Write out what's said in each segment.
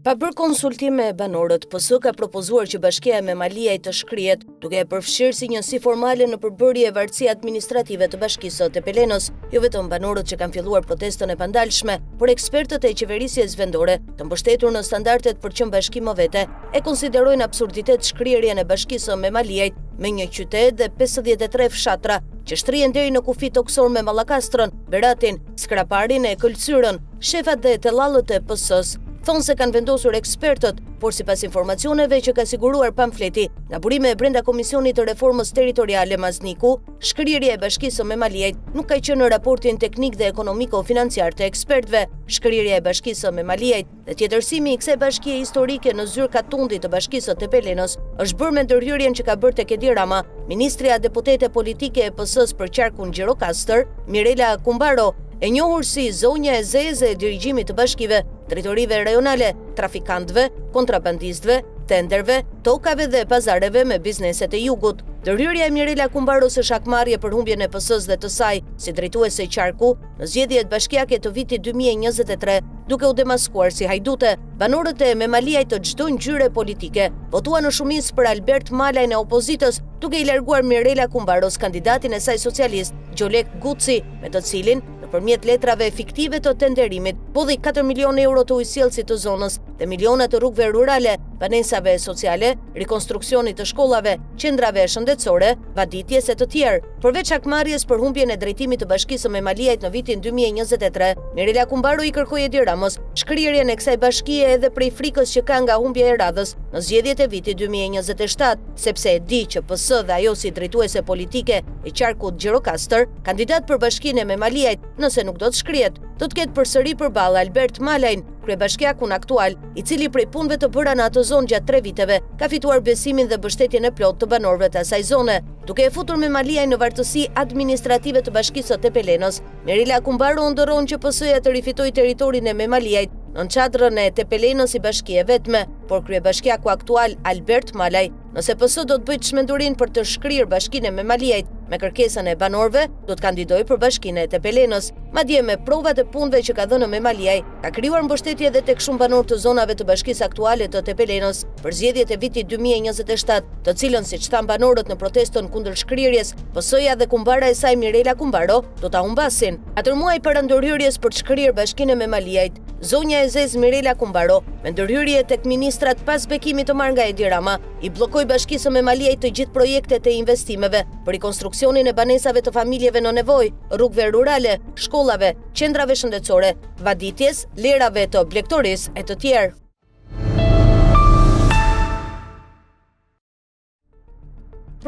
Pa bërë konsultim me banorët, PS ka propozuar që Bashkia me Maliaj të shkrihet, duke e përfshirë si njësi formale në përbërje e varësia administrative të Bashkisë të Pelenos, jo vetëm banorët që kanë filluar protestën e pandalshme, por ekspertët e qeverisjes vendore, të mbështetur në standardet për qenë bashki më vete, e konsiderojnë absurditet shkrirjen e Bashkisë me Maliaj me një qytet dhe 53 fshatra, që shtrihen deri në kufi toksor me Mallakastrën, Beratin, Skraparin e Këlcyrën. Shefat dhe tellallët e PS-s thonë se kanë vendosur ekspertët, por sipas informacioneve që ka siguruar pamfleti nga burime e brenda Komisionit të Reformës Territoriale Mazniku, shkrirja e Bashkisë me Maliaj nuk ka qenë në raportin teknik dhe ekonomiko-financiar të ekspertëve. Shkrirja e Bashkisë me Maliaj dhe tjetërsimi i kësaj bashkie historike në zyrë Katundi të Bashkisë të Pelenos është bërë me ndërhyrjen që ka bërë tek Edi Rama, ministrja deputete politike e PS-s për qarkun Gjirokastër, Mirela Kumbaro, e njohur si zonja e zezë e dirigjimit të bashkive, drejtorive rajonale, trafikantëve, kontrabandistëve, tenderve, tokave dhe pazareve me bizneset e jugut. Ndërhyrja e Mirela Kumbaros është akmarrje për humbjen e PS-s dhe të saj si drejtuese e qarku në zgjedhjet bashkiake të vitit 2023, duke u demaskuar si hajdute. Banorët e Memaliaj të çdo ngjyre politike votuan në shumicë për Albert Malajn e opozitës, duke i larguar Mirela Kumbaros kandidatin e saj socialist, Gjolek Guci, me të cilin përmjet letrave fiktive të tenderimit, bodhi 4 milion euro të ujësjellësit të zonës dhe miliona të rrugëve rurale, banesave sociale, rikonstruksionit të shkollave, qendrave shëndetësore, vaditjes e të tjerë. Përveç akmarrjes për humbjen e drejtimit të Bashkisë me Maliajt në vitin 2023, Mirela Kumbaro i kërkoi Edi Ramës shkrirjen e kësaj bashkie edhe prej frikës që ka nga humbja e radhës në zgjedhjet e vitit 2027, sepse e di që PS dhe ajo si drejtuese politike e qarkut Gjirokastër, kandidat për bashkinë me Maliajt, nëse nuk do të shkrihet, do të ketë përsëri përballë Albert Malajn, kryebashkiakun aktual, i cili prej punëve të bëra në atë zonë gjatë 3 viteve, ka fituar besimin dhe mbështetjen e plotë të banorëve të asaj zone. Duke e futur me Maliajn në vartësi administrative të Bashkisë të Pelenos, Mirela Kumbaro ndërron që PS-ja të rifitojë territorin e Memaliajt në çadrën e Tepelenos i bashkie vetme, por kryebashkiaku aktual Albert Malaj, nëse PS do të bëjë çmendurin për të shkrirë bashkinë me Maliajt me kërkesën e banorëve, do të kandidojë për bashkinë e Tepelenos. Madje me provat e punëve që ka dhënë me Maliaj, ka krijuar mbështetje edhe tek shumë banorë të zonave të bashkisë aktuale të Tepelenos për zgjedhjet e vitit 2027, të cilën siç than banorët në protestën kundër shkrirjes, PS-ja dhe kumbara e saj Mirela Kumbaro do ta humbasin. Atër muaj para ndërhyrjes për të shkrirë bashkinë me Maliajt, zonja e zezë Mirela Kumbaro, me ndërhyrje tek ministrat pas bekimit të marrë nga Edi Rama, i bllokoi Bashkisë me Maliajt të gjithë projektet e investimeve për rikonstruksionin e banesave të familjeve në nevojë, rrugëve rurale, shkollave, qendrave shëndetësore, vaditjes, lerave të blegtorisë e të tjerë.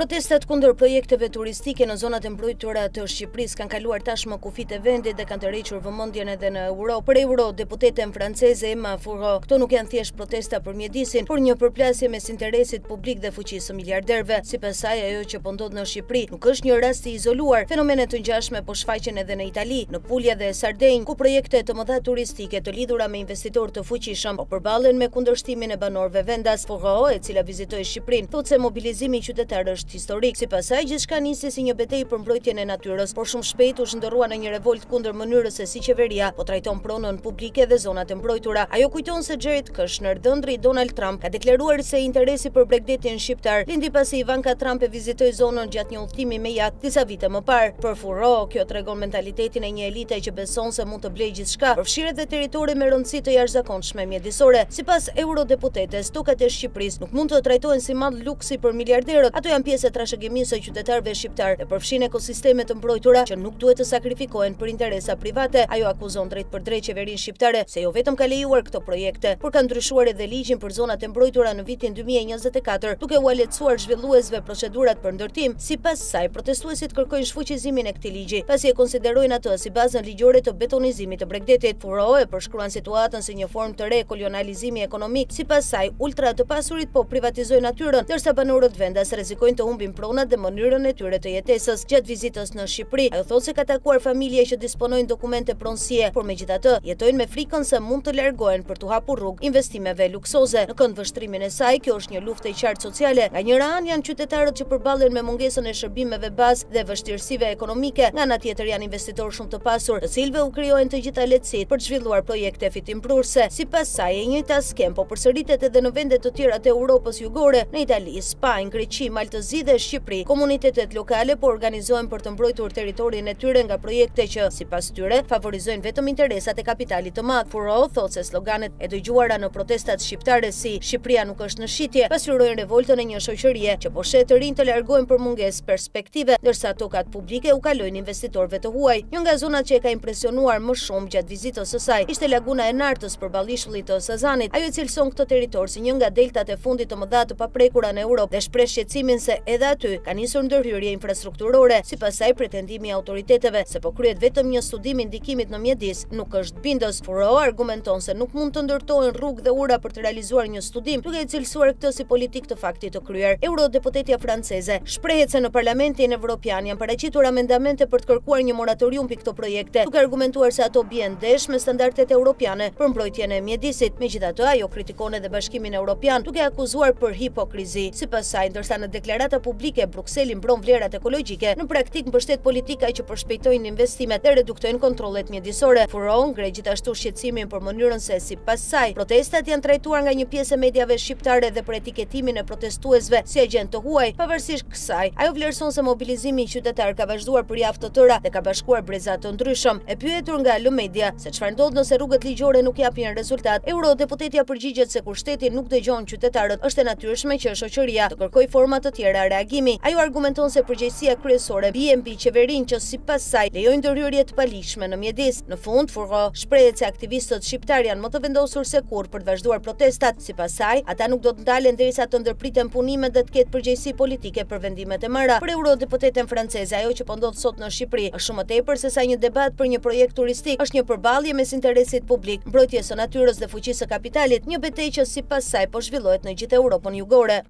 Protestat kundër projekteve turistike në zonat e mbrojtura të Shqipërisë kanë kaluar tashmë kufit e vendit dhe kanë tërhequr vëmendjen edhe në Europë. Për eurodeputeten franceze Emma Furo, këto nuk janë thjesht protesta për mjedisin, por një përplasje mes interesit publik dhe fuqisë së miliarderëve. Sipas saj, ajo që po ndodh në Shqipëri nuk është një rast i izoluar. Fenomenet të ngjashme po shfaqen edhe në Itali, në Pulja dhe Sardenjë, ku projekte të mëdha turistike të lidhura me investitorë të fuqishëm po përballen me kundërshtimin e banorëve vendas. Furo, e cila vizitoi Shqipërinë, thotë se mobilizimi qytetar historik. Sipas saj, gjithçka nisi si një betejë për mbrojtjen e natyrës, por shumë shpejt u shndërrua në një revolt kundër mënyrës se si qeveria po trajton pronën publike dhe zonat e mbrojtura. Ajo kujton se Jared Kushner, dëndri i Donald Trump, ka deklaruar se interesi për Brexitin shqiptar lindi pasi Ivanka Trump e vizitoi zonën gjatë një udhëtimi me jat disa vite më parë. Për Furo, kjo tregon mentalitetin e një elite që beson se mund të blejë gjithçka, përfshirë edhe territori me rëndësi të jashtëzakonshme mjedisore. Sipas eurodeputetes, tokat e Shqipërisë nuk mund të trajtohen si madh luksi për miliarderët. Ato janë pjesë e trashëgimisë së qytetarëve shqiptar dhe përfshin ekosisteme të mbrojtura që nuk duhet të sakrifikohen për interesa private. Ajo akuzon drejt për drejt qeverinë shqiptare se jo vetëm ka lejuar këto projekte, por ka ndryshuar edhe ligjin për zonat e mbrojtura në vitin 2024, duke u lehtësuar zhvilluesve procedurat për ndërtim. Sipas saj, protestuesit kërkojnë shfuqizimin e këtij ligji, pasi e konsiderojnë atë si bazën ligjore të betonizimit të Brexitit. Furo e përshkruan situatën si një formë të re kolonializimi ekonomik. Sipas saj, ultra të pasurit po privatizojnë natyrën, ndërsa banorët vendas rrezikojnë të humbin pronat dhe mënyrën e tyre të jetesës. Gjatë vizitës në Shqipëri, ajo thotë se ka takuar familje që disponojnë dokumente pronësie, por megjithatë jetojnë me frikën se mund të largohen për të hapur rrugë investimeve luksoze. Në kënd vështrimin e saj, kjo është një luftë e qartë sociale. Nga njëra anë janë qytetarët që përballen me mungesën e shërbimeve bazë dhe vështirësive ekonomike, nga ana tjetër janë investitorë shumë të pasur, të cilëve u krijohen të gjitha lehtësitë për të zhvilluar projekte fitimprurse. Sipas saj, e njëjta skem po përsëritet edhe në vende të tjera të Europës jugore, në Itali, Spanjë, Greqi, Maltëzi dhe Shqipëri. Komunitetet lokale po organizohen për të mbrojtur territorin e tyre nga projekte që, sipas tyre, favorizojnë vetëm interesat e kapitalit të madh. Furo thotë se sloganet e dëgjuara në protestat shqiptare si "Shqipëria nuk është në shitje" pasqyrojnë revoltën e një shoqërie që po shet të rinj të largohen për mungesë perspektive, ndërsa tokat publike u kalojnë investitorëve të huaj. Një nga zonat që e ka impresionuar më shumë gjatë vizitës së saj ishte laguna e Nartës përballë ishullit të Sazanit. Ajo cilëson këtë territor si një nga deltat e fundit të mëdha të paprekura në Europë dhe shpreh shqetësimin se edhe aty ka nisur ndërhyrje infrastrukturore. Sipas saj, pretendimi i autoriteteve se po kryhet vetëm një studim i ndikimit në mjedis nuk është bindës. Furo argumenton se nuk mund të ndërtohen rrugë dhe ura për të realizuar një studim, duke cilësuar këtë si politik të faktit të kryer. Eurodeputetja franceze shprehet se në Parlamentin Evropian janë paraqitur amendamente për të kërkuar një moratorium mbi këto projekte, duke argumentuar se ato bien ndesh me standardet europiane për mbrojtjen e mjedisit. Megjithatë, ajo kritikon edhe Bashkimin Evropian, duke akuzuar për hipokrizi. Sipas saj, ndërsa në deklarata publike Brukseli mbron vlerat ekologjike, në praktik mbështet politika që përshpejtojnë investimet dhe reduktojnë kontrollet mjedisore. Furo ngre gjithashtu shqetësimin për mënyrën se, sipas saj, protestat janë trajtuar nga një pjesë e mediave shqiptare dhe për etiketimin e protestuesve si agent të huaj. Pavarësisht kësaj, ajo vlerëson se mobilizimi qytetar ka vazhduar për javë të tëra dhe ka bashkuar breza të ndryshëm. E pyetur nga L Media se çfarë ndodh nëse rrugët ligjore nuk japin rezultat, eurodeputetja përgjigjet se kur shteti nuk dëgjon qytetarët, është e natyrshme që shoqëria të kërkojë forma të tjera reagimi. Ajo argumenton se përgjegjësia kryesore bie mbi qeverinë që sipas saj lejojnë ndërhyrje të palishme në mjedis. Në fund, Furo shprehet se aktivistët shqiptar janë më të vendosur se kurrë për të vazhduar protestat. Sipas saj, ata nuk do të ndalen derisa të ndërpriten punimet dhe të ketë përgjegjësi politike për vendimet e mëra. Për eurodeputeten franceze, ajo që po ndodh sot në Shqipëri është shumë më tepër se sa një debat për një projekt turistik, është një përballje mes interesit publik, mbrojtjes së natyrës dhe fuqisë së kapitalit, një betejë që sipas saj po zhvillohet në gjithë Europën jugore.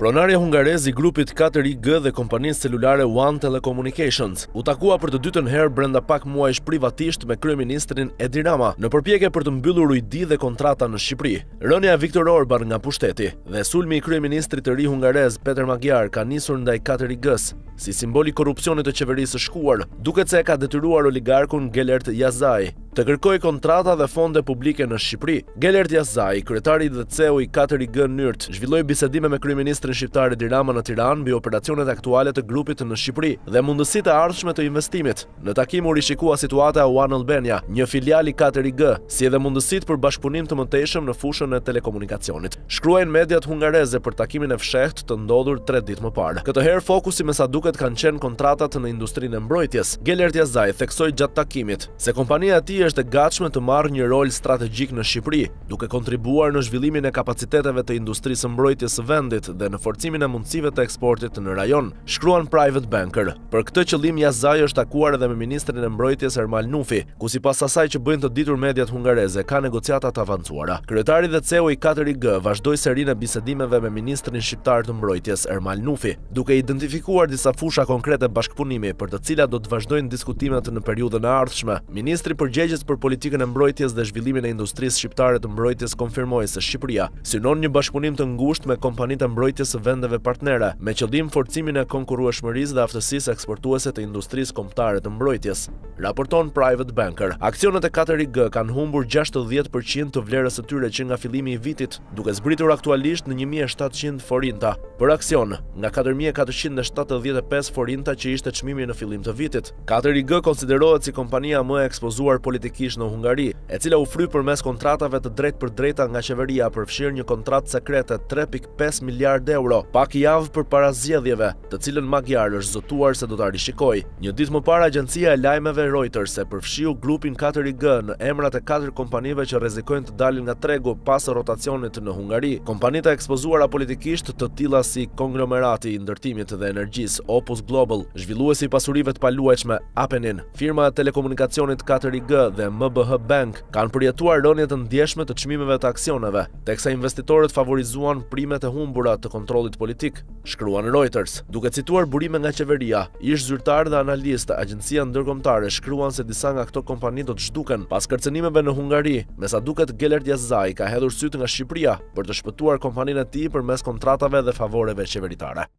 Pronarja hungarez i grupit 4IG dhe kompanisë celulare One Telecommunications u takua për të dytën herë brenda pak muajsh privatisht me kryeministrin Edi Rama në përpjekje për të mbyllur ujdi dhe kontrata në Shqipëri. Rënja e Viktor Orban nga pushteti dhe sulmi i kryeministrit të ri hungarez Peter Magyar ka nisur ndaj 4IG-s si simbol i korrupsionit të qeverisë së shkuar, duket se e ka detyruar oligarkun Gelert Yazai të kërkojë kontrata dhe fonde publike në Shqipëri. Gelert Yazai, kryetari dhe CEO i 4IG Nyrt, zhvilloi bisedime me kryeministrin shqiptar Edi Rama në Tiranë mbi operacionet aktuale të grupit në Shqipëri dhe mundësitë e ardhshme të investimit. Në takim u rishikua situata e One Albania, një filial i 4IG, si edhe mundësitë për bashkëpunim të mëtejshëm në fushën e telekomunikacionit. Shkruajnë mediat hungareze për takimin e fshehtë të ndodhur 3 ditë më parë. Këtë herë fokusi me sa duket kanë qenë kontratat në industrinë e mbrojtjes. Gelert Yazai theksoi gjatë takimit se kompania e tij është e gatshme të marrë një rol strategjik në Shqipëri, duke kontribuar në zhvillimin e kapaciteteve të industrisë së mbrojtjes së vendit dhe në forcimin e mundësive të eksportit në rajon, shkruan Private Banker. Për këtë qëllim Yazai është takuar edhe me ministrin e mbrojtjes Ermal Nufi, ku sipas asaj që bëjnë të ditur mediat hungareze ka negociata të avancuara. Kryetari dhe CEO i 4IG vazhdoi serinë e bisedimeve me ministrin shqiptar të mbrojtjes Ermal Nufi, duke identifikuar disa fusha konkrete bashkëpunimi për të cilat do të vazhdojnë diskutimet në periudhën e ardhshme. Ministri përgjegjës për politikën e mbrojtjes dhe zhvillimin e industrisë shqiptare të mbrojtjes konfirmoi se Shqipëria synon një bashkëpunim të ngushtë me kompanitë e mbrojtjes së vendeve partnere, me qëllim forcimin e konkurrueshmërisë dhe aftësisë eksportuese të industrisë kombëtare të mbrojtjes. Raporton Private Banker. Aksionet e 4IG kanë humbur 60% të vlerës së tyre që nga fillimi i vitit, duke zbritur aktualisht në 1700 forinta për aksion, nga 4475 forinta që ishte çmimi në fillim të vitit. 4IG konsiderohet si kompania më e ekspozuar politikisht në Hungari, e cila u fry përmes kontratave të drejtpërdrejta nga qeveria për fshirë një kontratë sekrete 3.5 miliardë euro, pak javë përpara zgjedhjeve, të cilën Magyar është zotuar se do ta rishikojë. Një ditë më parë agjencia e lajmeve Reuters e përfshiu grupin 4IG në emrat e 4 kompanive që rrezikojnë të dalin nga tregu pas rotacionit në Hungari. Kompanitë e ekspozuara politikisht të tilla si konglomerati i ndërtimit dhe energjisë Opus Global, zhvilluesi i pasurive të paluajtshme Appenin, firma e telekomunikacionit 4IG dhe MBH Bank kanë përjetuar rënje të ndjeshme të çmimeve të aksioneve, teksa investitorët favorizuan primet e humbura të kontrollit politik, shkruan Reuters. Duke cituar burime nga qeveria, ish zyrtarë dhe analistë, agjencia ndërkombëtare shkruan se disa nga këto kompani do të zhduken pas kërcënimeve në Hungari, me sa duket Gellert Yazai ka hedhur sytë nga Shqipëria për të shpëtuar kompaninë e tij përmes kontratave dhe favoreve qeveritare.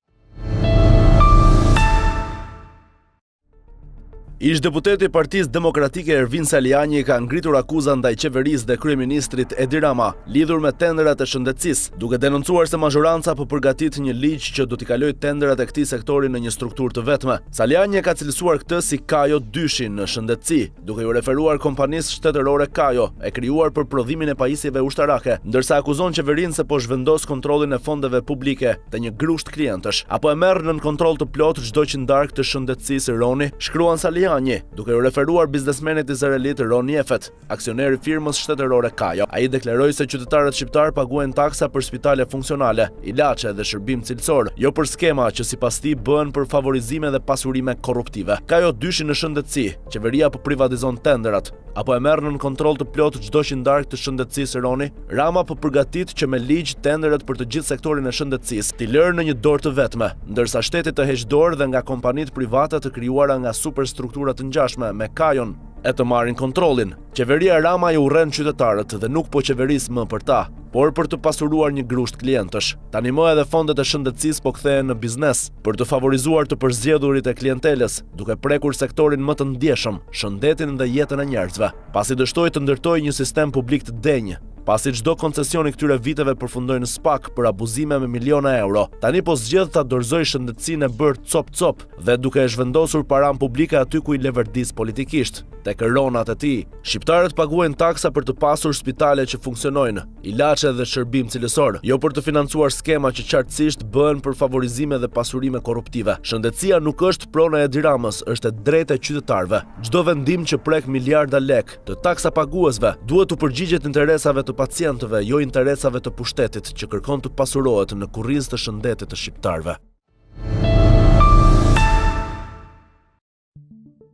Ish deputeti i Partisë Demokratike Ervin Saliani ka ngritur akuza ndaj qeverisë dhe kryeministrit Edi Rama lidhur me tenderat e shëndetësisë, duke denoncuar se mazhoranca po përgatit një ligj që do t'i kalojë tenderat e këtij sektori në një strukturë të vetme. Saliani ka cilësuar këtë si Kajo 2-shin në shëndetësi, duke ju referuar kompanisë shtetërore Kajo, e krijuar për prodhimin e pajisjeve ushtarake, ndërsa akuzon qeverinë se po zhvendos kontrollin e fondeve publike te një grusht klientësh, apo e merr nën kontroll të plot çdo qindark të shëndetësisë Roni, shkruan Saliani, duke u referuar biznesmenit izraelit Roni Efet, aksioneri firmës shtetërore Kajo. Ai deklaroi se qytetarët shqiptar paguajnë taksa për spitale funksionale, ilaçe dhe shërbim cilësor, jo për skema që sipas tij bëhen për favorizime dhe pasurime korruptive. Kajo 2-shin në shëndetësi, qeveria po privatizon tenderat, apo e merr nën kontroll të plot çdo qindark të shëndetësisë Roni. Rama po përgatit që me ligj tenderet për të gjithë sektorin e shëndetësisë t'i lërë në një dorë të vetme, ndërsa shteti të heqë dorë dhe nga kompanitë private të krijuara nga superstruktura të ngjashme me Kajon e të marrin kontrollin. Qeveria Rama i urren qytetarët dhe nuk po qeveris më për ta, por për të pasuruar një grusht klientësh. Tani më edhe fondet e shëndetësisë po kthehen në biznes për të favorizuar të përzgjedhurit e klientelës, duke prekur sektorin më të ndjeshëm, shëndetin dhe jetën e njerëzve, pasi dështoi të ndërtojë një sistem publik të denjë. Pasi çdo koncesion i këtyre viteve përfundoi në SPAK për abuzime me miliona euro, tani po zgjedh ta dorëzojë shëndetësinë e bërë cop-cop dhe duke e zhvendosur param publike aty ku i leverdis politikisht, tek ronat e tij. Shqiptarët paguajnë taksa për të pasur spitale që funksionojnë, ilaçe dhe shërbim cilësor, jo për të financuar skema që qartësisht bëhen për favorizime dhe pasurime korruptive. Shëndetësia nuk është prona e Edi Ramës, është e drejtë e qytetarëve. Çdo vendim që prek miliarda lek të taksa paguesve duhet të përgjigjet interesave të pacientëve, jo interesave të pushtetit që kërkon të pasurohet në kurrizë të shëndetit të shqiptarëve.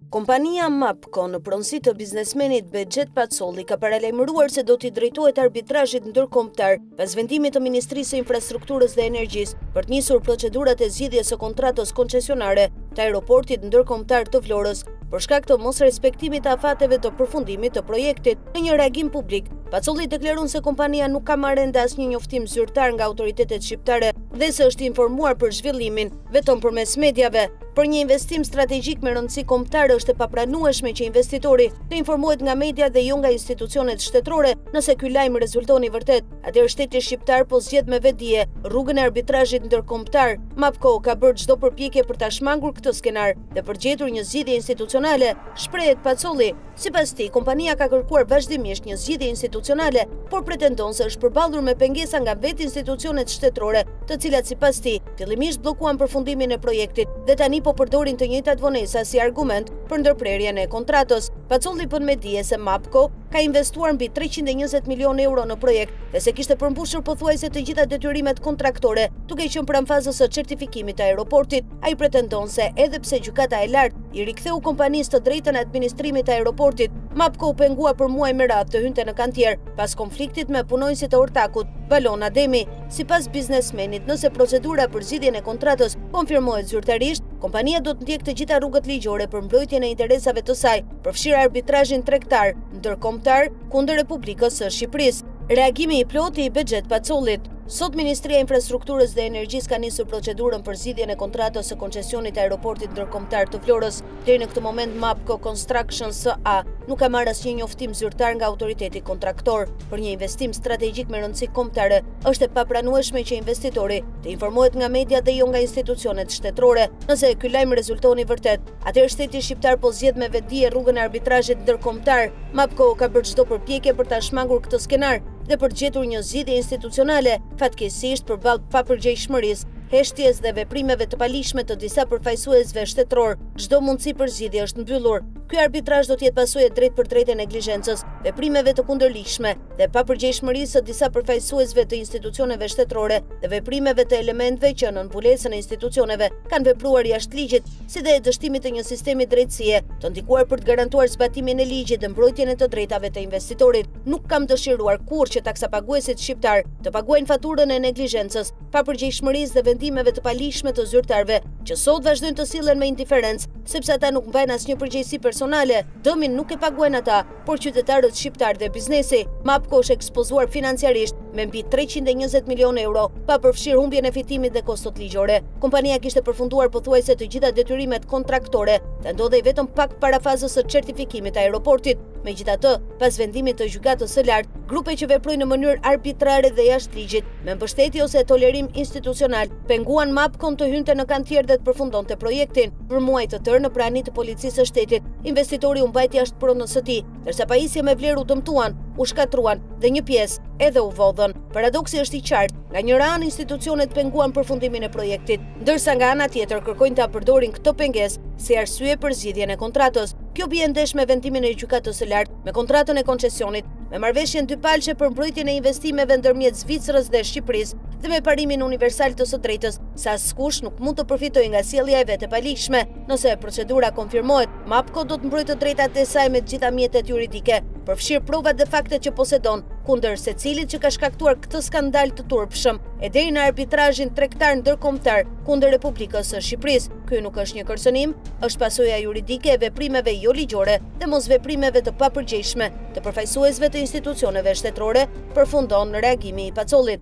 Kompania MAPCO në pronësi të biznesmenit Bexhet Pacolli ka paralajmëruar se do t'i drejtohet arbitrazhit ndërkombëtar pas vendimit të Ministrisë së Infrastrukturës dhe Energjisë për të nisur procedurat e zgjidhjes së kontratës koncesionare të aeroportit ndërkombëtar të Florës për shkak të mosrespektimit të afateve të përfundimit të projektit. Në një reagim publik, Pacolli deklaron se kompania nuk ka marrë ende asnjë njoftim zyrtar nga autoritetet shqiptare dhe se është informuar për zhvillimin vetëm përmes mediave. Për një investim strategjik me rëndësi kombëtare është e papranueshme që investitori të informohet nga media dhe jo nga institucionet shtetërore. Nëse ky lajm rezulton i vërtet, atëherë shteti shqiptar po zgjedh me vetdije rrugën e arbitrazhit ndërkombëtar. MAPCO ka bërë çdo përpjekje për ta shmangur këtë skenar dhe për gjetur një zgjidhje institucionale, shprehet Pacolli. Sipas tij, kompania ka kërkuar vazhdimisht një zgjidhje institucionale, por pretendon se është përballur me pengesa nga vetë institucionet shtetërore, të cilat sipas tij fillimisht bllokuan përfundimin e projektit dhe tani po përdorin të njëjtat vonesa si argument për ndërprerjen e kontratës. Pacolli bën me dije se MAPCO ka investuar mbi 320 milionë euro në projekt dhe se kishte përmbushur pothuajse të gjitha detyrimet kontraktore, duke qenë pranë fazës së certifikimit të aeroportit. Ai pretendon se edhe pse gjykata e lartë i riktheu kompanisë të drejtën e administrimit të aeroportit, MAPCO u pengua për muaj me radhë të hynte në kantier pas konfliktit me punonjësit e ortakut Balon Ademi. Sipas biznesmenit, nëse procedura për zgjidhjen e kontratës konfirmohet zyrtarisht, kompania do të ndjekë të gjitha rrugët ligjore për mbrojtjen e interesave të saj, përfshirë arbitrazhin tregtar ndërkombëtar kundër Republikës së Shqipërisë. Reagimi i plotë i Bexhet Pacollit. Sot Ministria e Infrastrukturës dhe Energjisë ka nisur procedurën për zgjidhjen e kontratës së koncesionit të aeroportit ndërkombëtar të Florës. Deri në këtë moment MAPCO Construction SA nuk ka marrë asnjë njoftim zyrtar nga autoriteti kontraktor. Për një investim strategjik me rëndësi kombëtare, është e papranueshme që investitori të informohet nga media dhe jo nga institucionet shtetërore. Nëse ky lajm rezulton i vërtet, atëherë shteti shqiptar po zgjedh me vetdije rrugën e arbitrazhit ndërkombëtar. MAPCO ka bërë çdo përpjekje për ta shmangur këtë skenar dhe për të gjetur një zgjidhje institucionale, fatkeqësisht përballë papërgjegjshmërisë, heshtjes dhe veprimeve të palishme të disa përfaqësuesve shtetëror, çdo mundësi për zgjidhje është mbyllur. Ky arbitrazh do të jetë pasojë drejtpërdrejtë e neglizhencës, veprimeve të kundërligjshme dhe papërgjegjshmërisë së disa përfaqësuesve të institucioneve shtetërore dhe veprimeve të elementëve që në mbulesën e institucioneve kanë vepruar jashtë ligjit, si dhe e dështimit të një sistemi drejtësie të ndikuar për të garantuar zbatimin e ligjit dhe mbrojtjen e të drejtave të investitorit. Nuk kam dëshiruar kurrë që taksapaguesit shqiptar të paguajnë faturën e neglizhencës, papërgjegjshmërisë dhe vendimeve të palishme të zyrtarëve, që sot vazhdojnë të sillen me indiferencë, sepse ata nuk mbajnë asnjë përgjegjësi personale. Dëmin nuk e paguajnë ata, por qytetarët shqiptar dhe biznesi. Mapco është ekspozuar financiarisht me mbi 320 milionë euro, pa përfshirë humbjen e fitimit dhe kostot ligjore. Kompania kishte përfunduar pothuajse të gjitha detyrimet kontraktore dhe ndodhej vetëm pak para fazës së certifikimit të aeroportit. Megjithatë, pas vendimit të gjykatës së lartë, grupe që veprojnë në mënyrë arbitrare dhe jashtë ligjit, me mbështetje ose tolerim institucional, penguan Mapcon të hynte në kantier dhe të përfundonte projektin. Për muaj të tërë në prani të policisë së shtetit, investitori u mbajt jashtë pronës së tij, ndërsa pajisje me vlerë u dëmtuan, u shkatruan dhe një pjesë edhe u vodhën. Paradoksi është i qartë, nga një anë institucionet penguan përfundimin e projektit, ndërsa nga ana tjetër kërkojnë ta përdorin këtë pengesë si arsye për zgjidhjen e kontratës. Kjo bie ndesh me vendimin e gjykatës së lartë, me kontratën e koncesionit, me marrëveshjen dypalçe për mbrojtjen e investimeve ndërmjet Zvicrës dhe Shqipërisë dhe me parimin universal të së drejtës, se askush nuk mund të përfitojë nga sjellja e vet e paligjshme. Nëse procedura konfirmohet, Mapco do të mbrojtë të drejtat e saj me të gjitha mjetet juridike, përfshirë provat dhe faktet që posedon, kundër secilit që ka shkaktuar këtë skandal të turpshëm, e deri në arbitrazhin tregtar ndërkombëtar kundër Republikës së Shqipërisë. Ky nuk është një kërcënim, është pasojë juridike e veprimeve jo ligjore dhe mosveprimeve të papërgjegjshme të përfaqësuesve të institucioneve shtetërore, përfundon reagimi i Pacollit.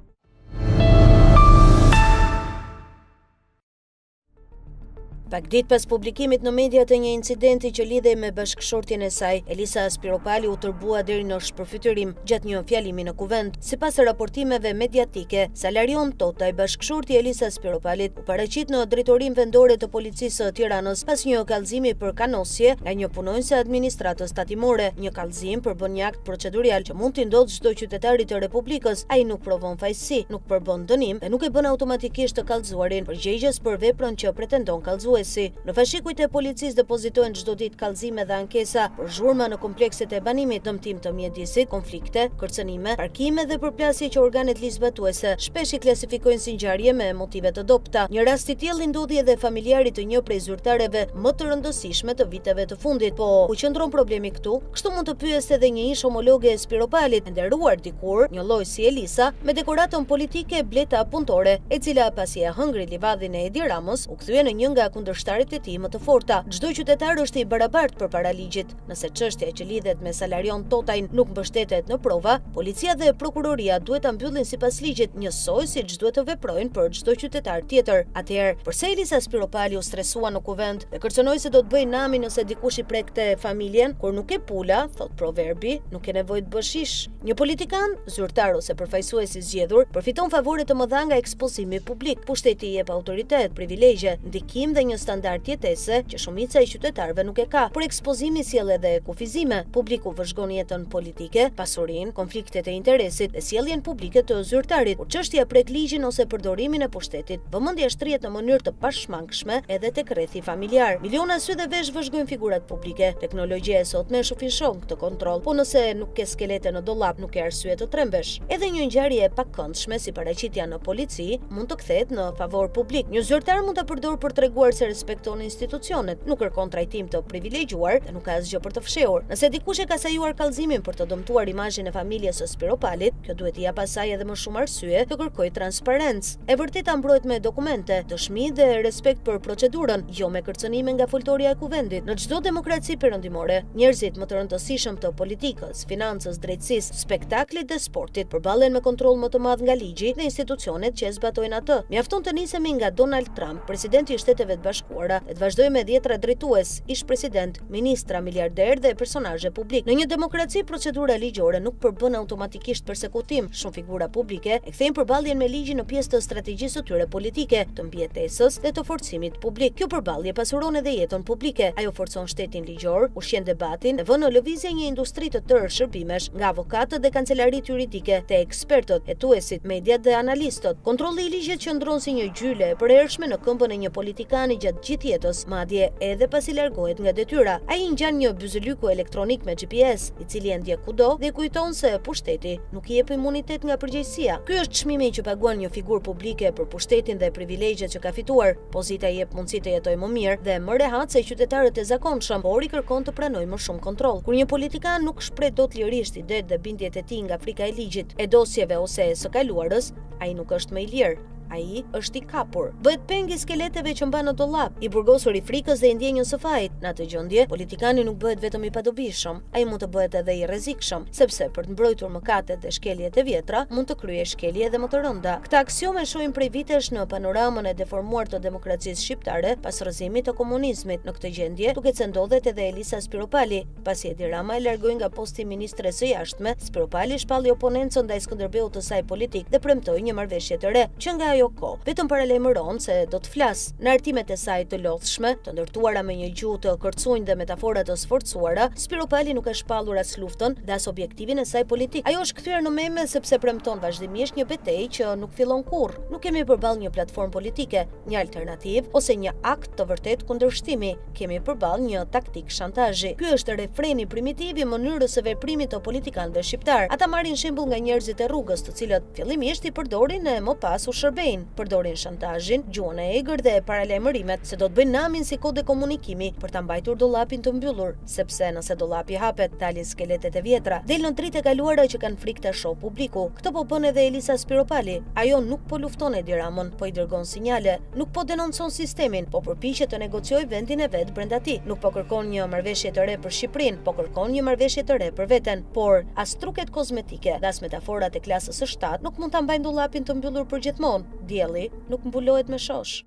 Pak ditë pas publikimit në media të një incidenti që lidhej me bashkëshortjen e saj, Elisa Aspiropali u tërbua deri në shpërfytyrim gjatë një fjalimi në kuvend. Sipas raportimeve mediatike, Salarion Tota, bashkëshorti Elisa Aspiropalit, u paraqit në drejtorinë vendore të policisë së Tiranës pas një kallëzimi për kanosje nga një punonjëse administratës tatimore, një kallëzim për bën një akt procedurial që mund t'i ndodhë çdo qytetari të Republikës. Ai nuk provon fajësi, nuk përbën dënim dhe nuk e bën automatikisht të kallëzuarin përgjegjës për veprën që pretendon kallëzuesi. Në fashikujt e policisë depozitohen çdo ditë kallëzime dhe ankesa për zhurma në komplekset e banimit, dëmtim të mjedisit, konflikte, kërcënime, parkime dhe përplasje që organet ligjzbatuese shpesh i klasifikojnë si ngjarje me motive të dobta. Një rast i tillë ndodhi edhe familjarit të një prej zyrtareve më të rëndësishme të viteve të fundit. Po, ku qëndron problemi këtu? Kështu mund të pyeste edhe një ish homologe e Spiropalit, nderuar dikur një lloj si Elisa, me dekoratën politike Bleta Puntore, e cila pasi e hëngri livadhin e Edi Ramës, u kthye në një nga kundërshtarit e tij më të forta. Çdo qytetar është i barabartë përpara ligjit. Nëse çështja që lidhet me Salarion Totajn nuk mbështetet në prova, policia dhe prokuroria duhet ta mbyllin sipas ligjit, njësoj siç duhet të veprojnë për çdo qytetar tjetër. Atëherë, përse Elisa Aspiropali u stresua në kuvend dhe kërcënoi se do të bëjë nami nëse dikush i prekte familjen, kur nuk e pula, thot proverbi, nuk e nevojë të bësh ish. Një politikan, zyrtar ose përfaqësues i zgjedhur, përfiton favore të mëdha nga ekspozimi publik. Pushteti i jep autoritet, privilegje, ndikim dhe një standard jetese që shumica e qytetarëve nuk e ka. Por ekspozimi sjell edhe kufizime. Publiku vëzhgon jetën politike, pasurinë, konfliktet e interesit dhe sjelljen publike të zyrtarit. Kur çështja prek ligjin ose përdorimin e pushtetit, vëmendja shtrihet në mënyrë të pashmangshme edhe tek rrethi familjar. Miliona sy dhe vesh vëzhgojnë figurat publike. Teknologjia e sotme shufishon këtë kontroll, po nëse nuk ke skelete në dollap, nuk ke arsye të trembesh. Edhe një ngjarje e pakëndshme si paraqitja në polici mund të kthehet në favor publik. Një zyrtar mund ta përdorë për treguar se respekton institucionet, nuk kërkon trajtim të privilegjuar dhe nuk ka asgjë për të fshehur. Nëse dikush e ka sajuar kallëzimin për të dëmtuar imazhin e familjes së Spiropalit, kjo duhet i jap asaj edhe më shumë arsye të kërkojë transparencë. E vërteta mbrojt me dokumente, dëshmi dhe respekt për procedurën, jo me kërcënime nga foltoria e kuvendit. Në çdo demokraci perëndimore, njerëzit më të rëndësishëm të politikës, financës, drejtësisë, spektaklit dhe sportit përballen me kontroll më të madh nga ligji dhe institucionet që e zbatojnë atë. Mjafton të nisemi nga Donald Trump, presidenti i Shteteve të Bashkuara, dhe të vazhdojmë me dhjetra drejtues, ish president, ministra, miliarder dhe personazhe publik. Në një demokraci, procedura ligjore nuk përbën automatikisht përsekutim. Shumë figura publike e kthejnë përballjen me ligjin në pjesë të strategjisë së tyre politike, të mbijetesës dhe të forcimit publik. Kjo përballje pasuron edhe jetën publike. Ajo forcon shtetin ligjor, ushqen debatin dhe vën në lëvizje një industri të tërë shërbimesh, nga avokatët dhe kancelarit juridike te ekspertët, hetuesit, mediat dhe analistët. Kontrolli i ligjit qëndron si një gjyle e përhershme në këmbën e një politikani gjatë gjithë jetës, madje edhe pasi largohet nga detyra. Ai ngjan një byzëlyku elektronik me GPS, i cili e ndjek kudo dhe kujton se pushteti nuk i jep imunitet nga përgjegjësia. Ky është çmimi që paguan një figurë publike për pushtetin dhe privilegjet që ka fituar. Pozita i jep mundësi të jetojë më mirë dhe më rehat se qytetarët e zakonshëm, por i kërkon të pranojë më shumë kontroll. Kur një politikan nuk shpreh dot lirisht idetë dhe bindjet e tij nga frika e ligjit, e dosjeve ose së kaluarës, ai nuk është më i lirë. Ai është i kapur. Bëhet peng i skeleteve që mban në dollap, i burgosur i frikës dhe i ndjenjës së fajit. Në atë gjendje, politikani nuk bëhet vetëm i padobishëm, ai mund të bëhet edhe i rrezikshëm, sepse për të mbrojtur mëkatet dhe shkeljet e vjetra, mund të kryejë shkelje edhe më të rënda. Këta aksiome shohin prej vitesh në panoramën e deformuar të demokracisë shqiptare pas rrëzimit të komunizmit. Në këtë gjendje, duket se ndodhet edhe Elisa Spiropali. Pasi Edi Rama e largoi nga posti ministres së jashtme, Spiropali shpalli oponencën ndaj Skënderbeut të saj politik dhe premtoi një marrëveshje të re, që nga ajo kohë vetëm paralajmëron se do të flas. Në artimet e saj të lodhshme, të ndërtuara me një gjuhë të kërcunjë dhe metafora të sforcuara, Spiropali nuk ka shpallur as luftën dhe as objektivin e saj politik. Ajo është kthyer në meme sepse premton vazhdimisht një betejë që nuk fillon kurrë. Nuk kemi përballë një platformë politike, një alternativë ose një akt të vërtet kundërshtimi. Kemi përballë një taktik shantazhi. Ky është refreni primitiv i mënyrës së veprimit të politikanëve shqiptar. Ata marrin shembull nga njerëzit e rrugës, të cilët fillimisht i përdorin e më pas u shërbejnë. Përdorin shantazhin, gjuhën e egër dhe paralajmërimet se do të bëjnë namin si kode komunikimi për ta mbajtur dollapin të mbyllur, sepse nëse dollapi hapet, dalin skeletet e vjetra. Delën dritë e kaluara që kanë frikë ta shoh publiku. Këtë po bën edhe Elisa Spiropali. Ajo nuk po lufton Edi Ramën, po i dërgon sinjale, nuk po denoncon sistemin, po përpiqet të negociojë vendin e vet brenda tij. Nuk po kërkon një marrëveshje të re për Shqipërinë, po kërkon një marrëveshje të re për veten. Por as truket kozmetike dhe as metaforat e klasës së 7 nuk mund ta mbajnë dollapin të mbyllur përgjithmonë. Dielli nuk mbulohet me shosh.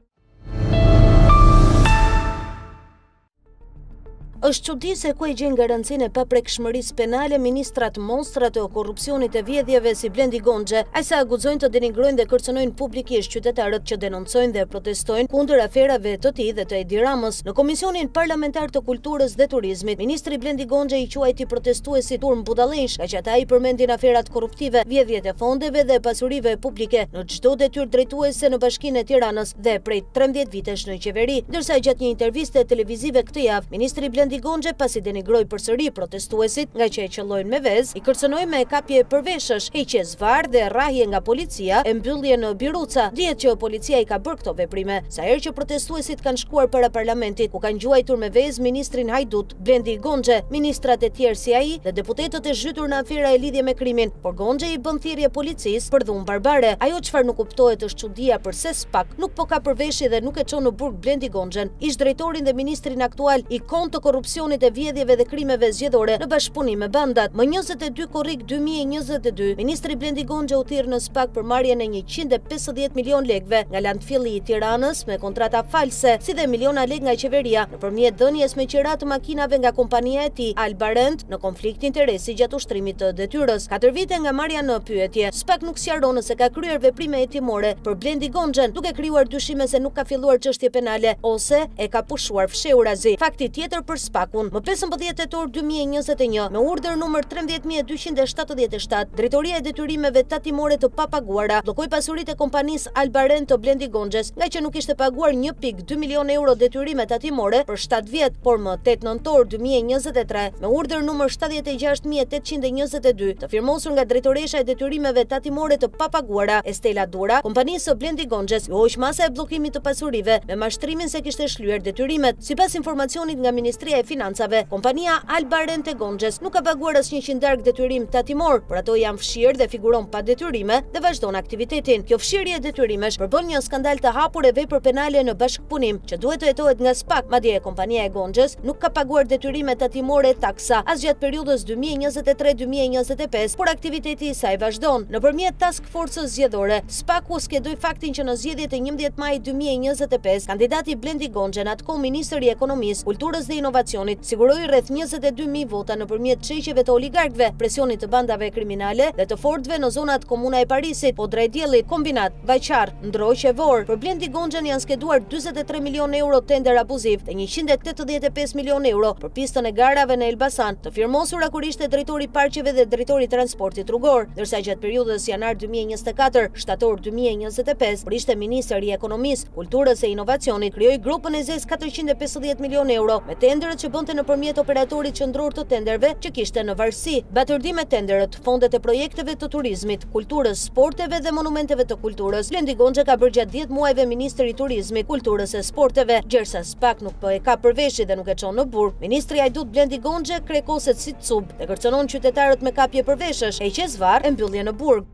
Është çudi se ku e gjen garancinë e paprekshmërisë penale ministrat monstra të korrupsionit e vjedhjeve si Blendi Gonxhe, ai sa aguzojnë të denigrojnë dhe kërcënojnë publikisht qytetarët që denoncojnë dhe protestojnë kundër aferave të tij dhe të Edi Ramës. Në Komisionin Parlamentar të Kulturës dhe Turizmit, ministri Blendi Gonxhe i quajti protestuesit turm budallënsh, që ata i përmendin aferat korruptive, vjedhjet e fondeve dhe pasurive publike në çdo detyrë drejtuese në Bashkinë e Tiranës dhe prej 13 vitesh në qeveri. Ndërsa gjatë një interviste televizive këtë javë, ministri Blendi Gonxhe pasi denigroi përsëri protestuesit nga që e qellojnë me vezë, i kërcënoi me kapje përveshësh, heqje zvarr dhe rrahje nga policia e mbyllje në Biruca. Dihet që policia i ka bërë këto veprime sa herë që protestuesit kanë shkuar para parlamentit, ku kanë gjuajtur me vezë ministrin Hajdut, Blendi Gonxhe, ministrat e tjerë si ai dhe deputetët e zhytur në afera e lidhje me krimin. Por Gonxhe i bën thirrje policisë për dhunë barbare. Ajo çfarë nuk kuptohet është çudia përse SPAK nuk po ka përveshje dhe nuk e çon në burg Blendi Gonxhen, ish drejtorin dhe ministrin aktual i kont të korrupsionit e vjedhjeve dhe krimeve zgjedhore në bashkëpunim me bandat. Më 22 korrik 2022, ministri Blendi Gonxhe u thirr në SPAK për marrjen e 150 milion lekëve nga landfilli i Tiranës me kontrata false, si dhe miliona lekë nga qeveria nëpërmjet dhënies me qira të makinave nga kompania e tij Alba Rent në konflikt interesi gjatë ushtrimit të detyrës. 4 vite nga marrja në pyetje, SPAK nuk sqaron nëse ka kryer veprime hetimore për Blendi Gonxhen, duke krijuar dyshime se nuk ka filluar çështje penale ose e ka pushuar fshehurazi. Fakti tjetër për SPAK-un, më 15 tetor 2021, me urdhër numër 13277, Drejtoria e Detyrimeve Tatimore të papaguara bllokoi pasuritë e kompanisë Alba Rent të Blendi Gonxhes, nga që nuk ishte paguar 1.2 milion euro detyrime tatimore për 7 vjet, por më 8 nëntor 2023, me urdhër numër 76822, të firmosur nga Drejtoresha e Detyrimeve Tatimore të papaguara Estela Dura, kompanisë së Blendi Gonxhes, u hoq masa e bllokimit të pasurive me mashtrimin se kishte shlyer detyrimet. Sipas informacionit nga Ministria e Financave, kompania Alba Rent e Gonxhes nuk ka paguar as 100 darkë detyrim tatimor, por ato janë fshirë dhe figuron pa detyrime dhe vazhdon aktivitetin. Kjo fshirje e detyrimesh përbën një skandal të hapur e vepër penale në bashkëpunim që duhet të hetohet nga SPAK. Madje kompania e Gonxhes nuk ka paguar detyrime tatimore taksa as gjatë periudhës 2023-2025, por aktiviteti i saj vazhdon. Nëpërmjet task forcës zgjedhore, SPAK u skedoi faktin që në zgjedhjet e 11 maj 2025, kandidati Blendi Gonxhe, atkoh ministri i ekonomisë, kulturës dhe inovacionit inovacionit, siguroi rreth 22.000 vota nëpërmjet çeqjeve të oligarkëve, presionit të bandave kriminale dhe të fortëve në zonat Komuna e Parisit, Podrejdiellit, Kombinat, Vajçar, Ndroq e Vor. Për Blendi Gonxhën janë skeduar 43 milion euro tender abuziv dhe 185 milion euro për pistën e garave në Elbasan, të firmosura kur ishte drejtori i parqeve dhe drejtori i transportit rrugor, ndërsa gjatë periudhës janar 2024, shtator 2025, kur ishte ministër i ekonomisë, kulturës e inovacionit, krijoi grupën e ZES 450 milion euro me tenderët që bënte nëpërmjet operatorit qendror të tenderëve që kishte në varësi. Batërdi me tenderët, fondet e projekteve të turizmit, kulturës, sporteve dhe monumenteve të kulturës. Blendi Gonxha ka bërë gjatë 10 muajve ministër i turizmit, kulturës e sporteve, gjersa SPAK nuk po e ka përveshje dhe nuk e çon në burg. Ministri Ajdut Blendi Gonxha krekoset si cub dhe kërcënon qytetarët me kapje përveshësh, e qezvar e mbyllje në burg.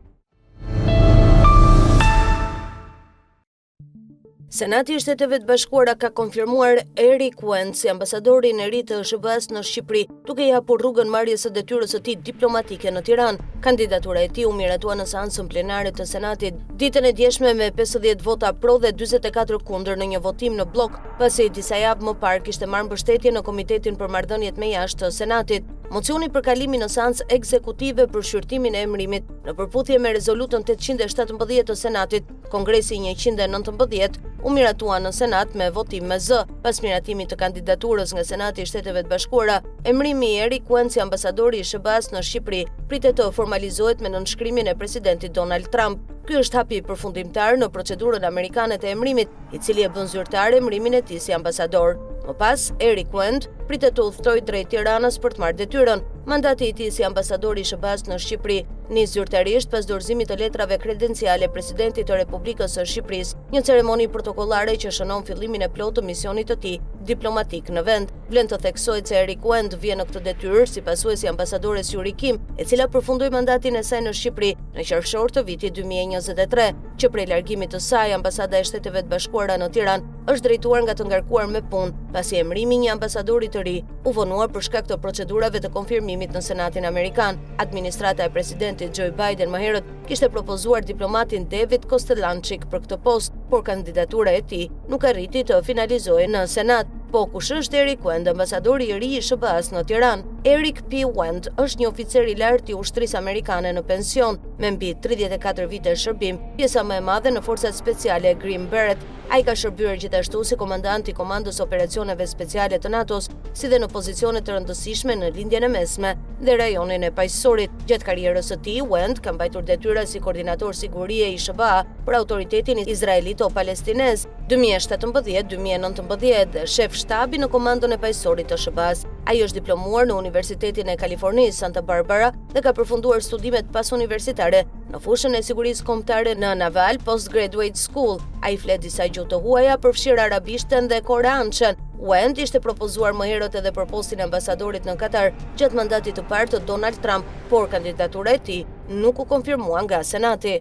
Senati i Shteteve të Bashkuara ka konfirmuar Eric Wendt si ambasadorin e ri të SBA-s në Shqipëri, duke i hapur rrugën marrjes së detyrës së tij diplomatike në Tiranë. Kandidatura e tij u miratua në seancën plenare të Senatit ditën e djeshme me 50 vota pro dhe 44 kundër në një votim në blok, pasi disa javë më parë kishte marrë mbështetje në Komitetin për Marrëdhëniet me Jashtë të Senatit. Mocioni për kalimin në seancë ekzekutive për shqyrtimin e emërimit në përputhje me rezolutën 817 të Senatit, Kongresi 119 u miratua në Senat me votim me zë. Pas miratimit të kandidaturës nga Senati i Shteteve të Bashkuara, emërimi i Eric Wendt si ambasadori i SBA-s në Shqipëri pritet të formalizohet me nënshkrimin e presidentit Donald Trump. Ky është hapi përfundimtar në procedurën amerikane të emërimit, i cili e bën zyrtar emërimin e tij si ambasador. Më pas, Eric Wendt pritet të udhtojë drejt Tiranës për të marrë detyrën. Mandati i tij si ambasador i SBA-s në Shqipëri nis zyrtarisht pas dorëzimit të letrave kredenciale presidentit të Republikës së Shqipërisë, një ceremoni protokollare që shënon fillimin e plotë të misionit të tij diplomatik në vend. Vlen të theksohet se Eric Wendt vjen në këtë detyrë si pasuesi ambasadores Yuri Kim, e cila përfundoi mandatin e saj në Shqipëri në qershor të vitit 2023, që prej largimit të saj Ambasada e Shteteve të Bashkuara në Tiranë është drejtuar nga të ngarkuar me punë, pasi emërimi një ambasadori të ri u vonuar për shkak të procedurave të konfirmimit në Senatin Amerikan. Administrata e presidentit Joe Biden më herët kishte propozuar diplomatin David Kostelanchik për këtë post, por kandidatura e tij nuk arriti të finalizohej në Senat. Po kush është Eric Wendt, ambasadori i ri i SBA-s në Tiranë? Eric P. Wendt është një oficer i lartë i ushtrisë amerikane në pension, me mbi 34 vite shërbim, pjesa më e madhe në forcat speciale Green Beret. Ai ka shërbyer gjithashtu si komandant i Komandës Operacioneve Speciale të NATO-s, si dhe në pozicione të rëndësishme në lindjen e mesme dhe rajonin e paqësorit. Gjatë karrierës së tij, Wendt ka mbajtur detyra si koordinator sigurie i SBA për autoritetin izraelito-palestinez 2017-2019 dhe shef shtabi në komandën e paqësorit të SBA-s. Ai është diplomuar në Universitetin e Kalifornisë Santa Barbara dhe ka përfunduar studimet pasuniversitare në fushën e sigurisë kombëtare në Naval Postgraduate School. Ai flet disa gjuhë të huaja, përfshirë arabishten dhe koreançen. Wendt ishte propozuar më herët edhe për postin e ambasadorit në Katar gjatë mandatit të parë të Donald Trump, por kandidatura e tij nuk u konfirmua nga Senati.